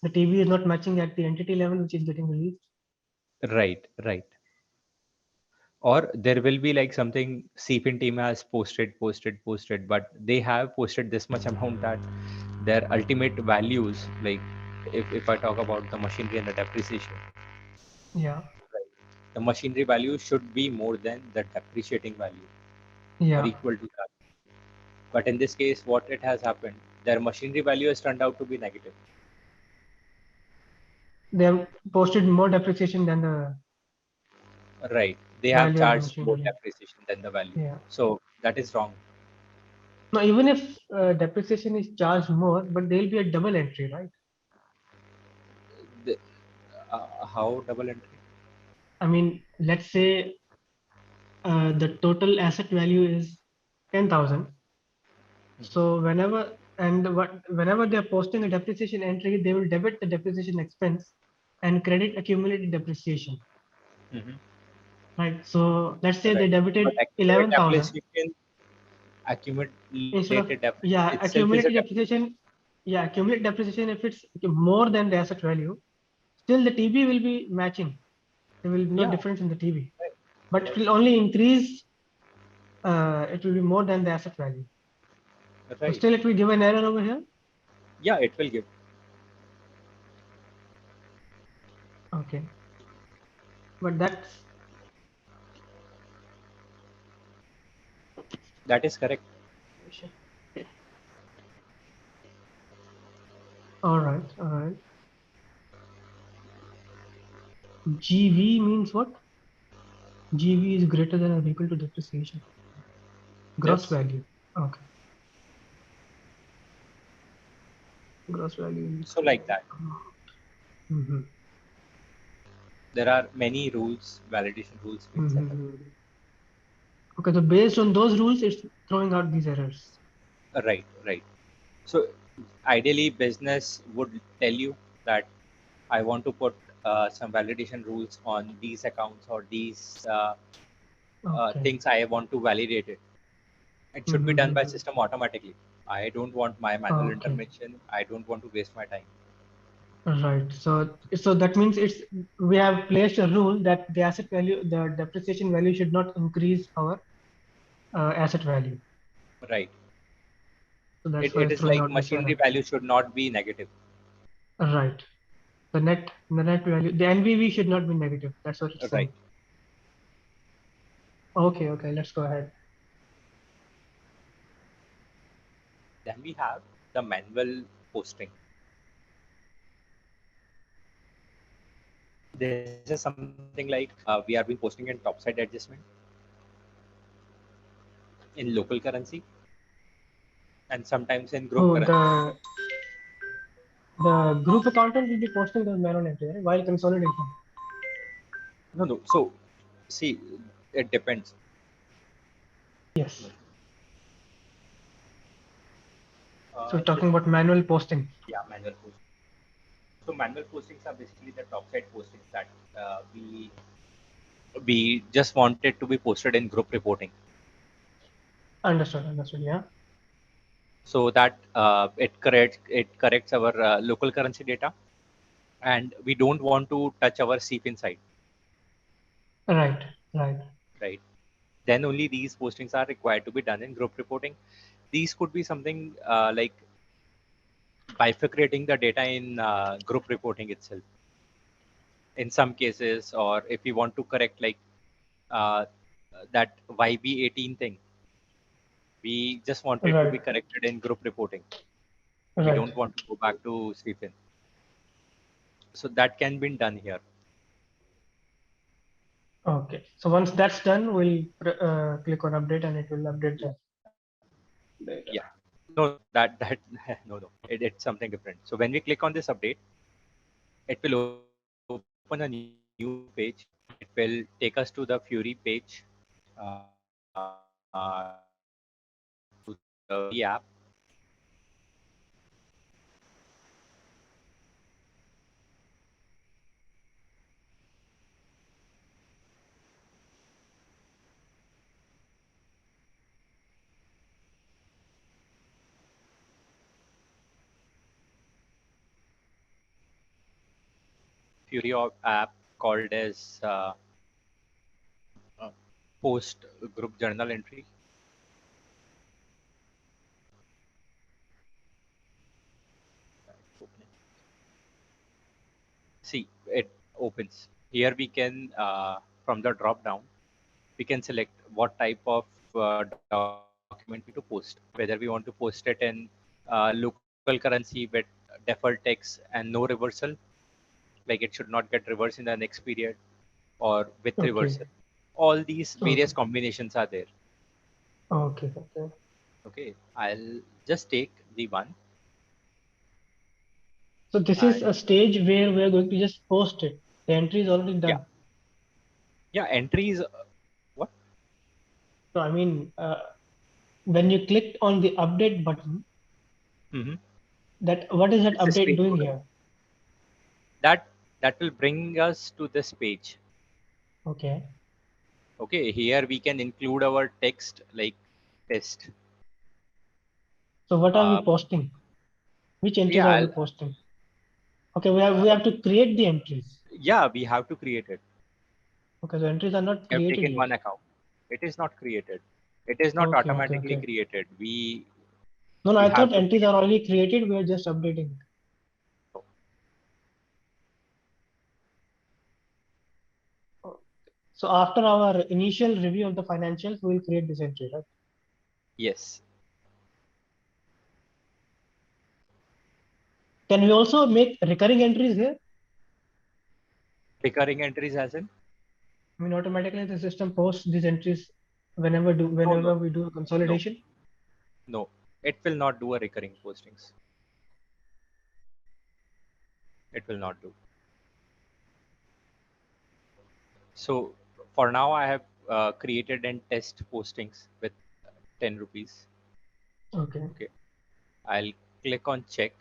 the TB is not matching at the entity level, which is getting released. right. Or there will be like something CPIN team has posted, but they have posted this much amount that their ultimate values, like if I talk about the machinery and the depreciation, Yeah, the machinery value should be more than the depreciating value or yeah. equal to that. But in this case, what it has happened, their machinery value has turned out to be negative. They have posted more depreciation than the Right. They have value of the charged machine more value. depreciation than the value. Yeah. So that is wrong. Now, even if depreciation is charged more, but there will be a double entry, right? The, how double entry? I mean, let's say the total asset value is 10,000. So whenever they're posting a depreciation entry, they will debit the depreciation expense and credit accumulated depreciation, Mm-hmm. right? So let's say they Right. But debited accumulated 11,000 depreciation, instead accumulated of, depreciation yeah, itself is a accumulated depreciation, if it's more than the asset value, still the TB will be matching. There will be no yeah, difference in the TB, right, but it right, will only increase. It will be more than the asset value. So right. still, it will give an error over here. Yeah, it will give. Okay, but that's That is correct. all right. All right. GV means what? GV is greater than or equal to depreciation. Gross Yes. value. Okay. Gross value So equal like to that, amount. Mm-hmm. there are many rules, validation rules being set up. Mm-hmm. Okay, so based on those rules, it's throwing out these errors. Right, right. So ideally, business would tell you that I want to put some validation rules on these accounts or these Okay. things I want to validate it. It should be done by Mm-hmm. system automatically. I don't want my manual Okay. intervention. I don't want to waste my time. Right. So that means it's we have placed a rule that the asset value, the depreciation value should not increase our asset value. Right. So that's why It it's is throwing like out this machinery error. value should not be negative. Right. The net value, the NVV should not be negative. That's what it's Right. saying. Okay. Okay. Let's go ahead. Then we have the manual posting. This is something like we are been posting in topside adjustment in local currency and sometimes in group Oh, currency. the group accountant will be posting the manual entry, right? While consolidation. No, no. So see, it depends. Yes. So we're This, talking about manual posting. yeah, manual posting. So manual postings are basically the topside postings that we just wanted to be posted in group reporting, Understood. Understood. Yeah. so that it corrects our local currency data, and we don't want to touch our SEEP inside, Right. Right. right? Then only these postings are required to be done in group reporting. These could be something like bifurcating the data in group reporting itself in some cases, or if we want to correct like uh, that YB18 thing, we just want it to Right. be corrected in group reporting. We Right. don't want to go back to SEEP. So that can be done here. Okay. So once that's done, we'll click on update and it will update the data. Yeah. No, that no, no. It's something different. So when we click on this update, it will open a new page. It will take us to the Fury page, to the Fury app. Fury app called as uh, post group journal entry. See, it opens. Here we can, from the drop down, we can select what type of document we want to post, whether we want to post it in local currency with default text and no reversal, like it should not get reversed in the next period, or with Okay. reversal. All these Okay. various combinations are there. Okay. Okay. Okay, I'll just take the one. So this is a And stage where we're going to just post it. The entry is already yeah, done. yeah, entries. What? So I mean, when you clicked on the update button, Mm-hmm. that what is that It's this update page. doing here? That that will bring us to this page. Okay. Okay, here we can include our text like test. So what are we Uh, posting? Which entries yeah, are we posting? Okay, we have to create the entries. yeah, we have to create it. Okay, the entries are not We have created taken yet. one account. It is not created. It is not Okay, okay, automatically okay. created. No, no, We I thought have to entries create are already created. We are just updating. it. So after our initial review of the financials, we will create this entry, right? Yes, Can we also make recurring entries here? recurring entries as in I mean, automatically the system posts these entries no, no, whenever we do a no, consolidation. no. It will not do a recurring postings. It will not do. So for now, I have created and test postings with 10 rupees. Okay. Okay, I'll click on check.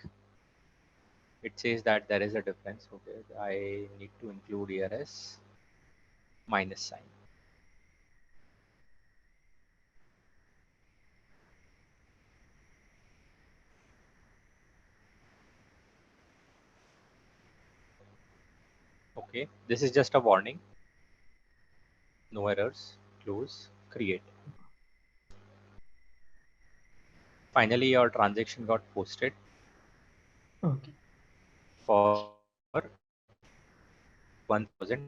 It says that there is a difference. Okay, I need to include here as minus sign. Okay, this is just a warning. No errors. Close. Create. Finally, your transaction got posted Okay. for 1000.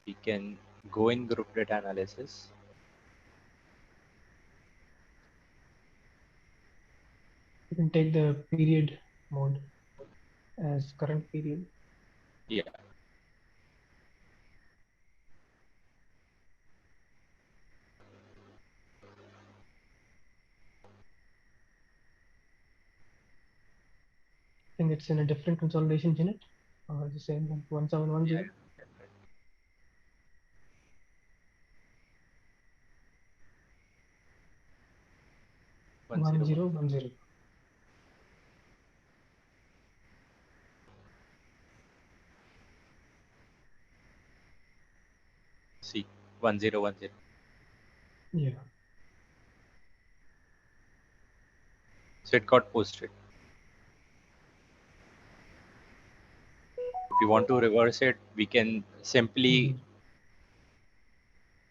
We can go in group data analysis. You can take the period mode as current period. Yeah. I think it's in a different consolidation unit. The same one, Yeah. 1710. One One zero one. zero one zero. See, 1010. Yeah. So it got posted. If you want to reverse it, we can simply Mm-hmm.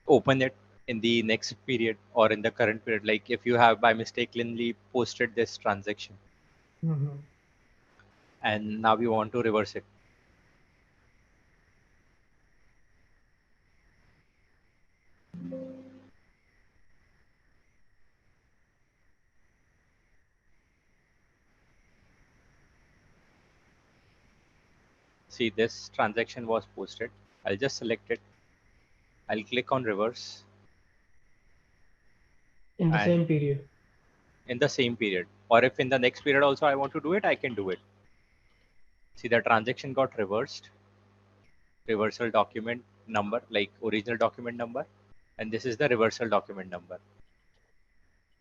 open it in the next period or in the current period. Like if you have by mistakenly posted this transaction Mm-hmm. and now you want to reverse it. See, this transaction was posted. I'll just select it. I'll click on reverse In the and same period. in the same period. Or if in the next period also I want to do it, I can do it. See, the transaction got reversed. Reversal document number, like original document number. And this is the reversal document number.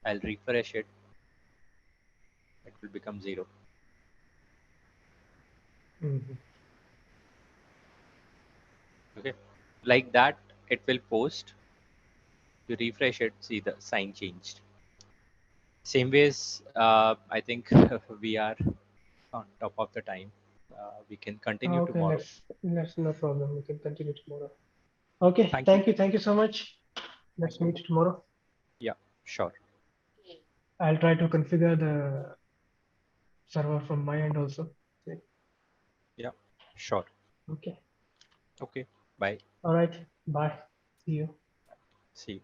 I'll refresh it. It will become 0. Mm-hmm. Okay. Like that, it will post. You refresh it, see the sign changed. Same ways, I think we are on top of the time. we can continue Okay, tomorrow. let's no problem. We can continue tomorrow. Okay, Thank thank you. you. Thank you so much. Let's Thank you. meet tomorrow. Yeah, sure. I'll try to configure the server from my end also. Yeah, sure. Okay. Okay. Bye. All right. Bye. See you. See you.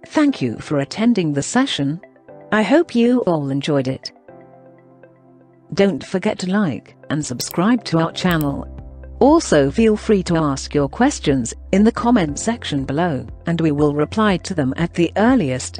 Thank you for attending the session. I hope you all enjoyed it. Don't forget to like and subscribe to our channel. Also, feel free to ask your questions in the comment section below, and we will reply to them at the earliest.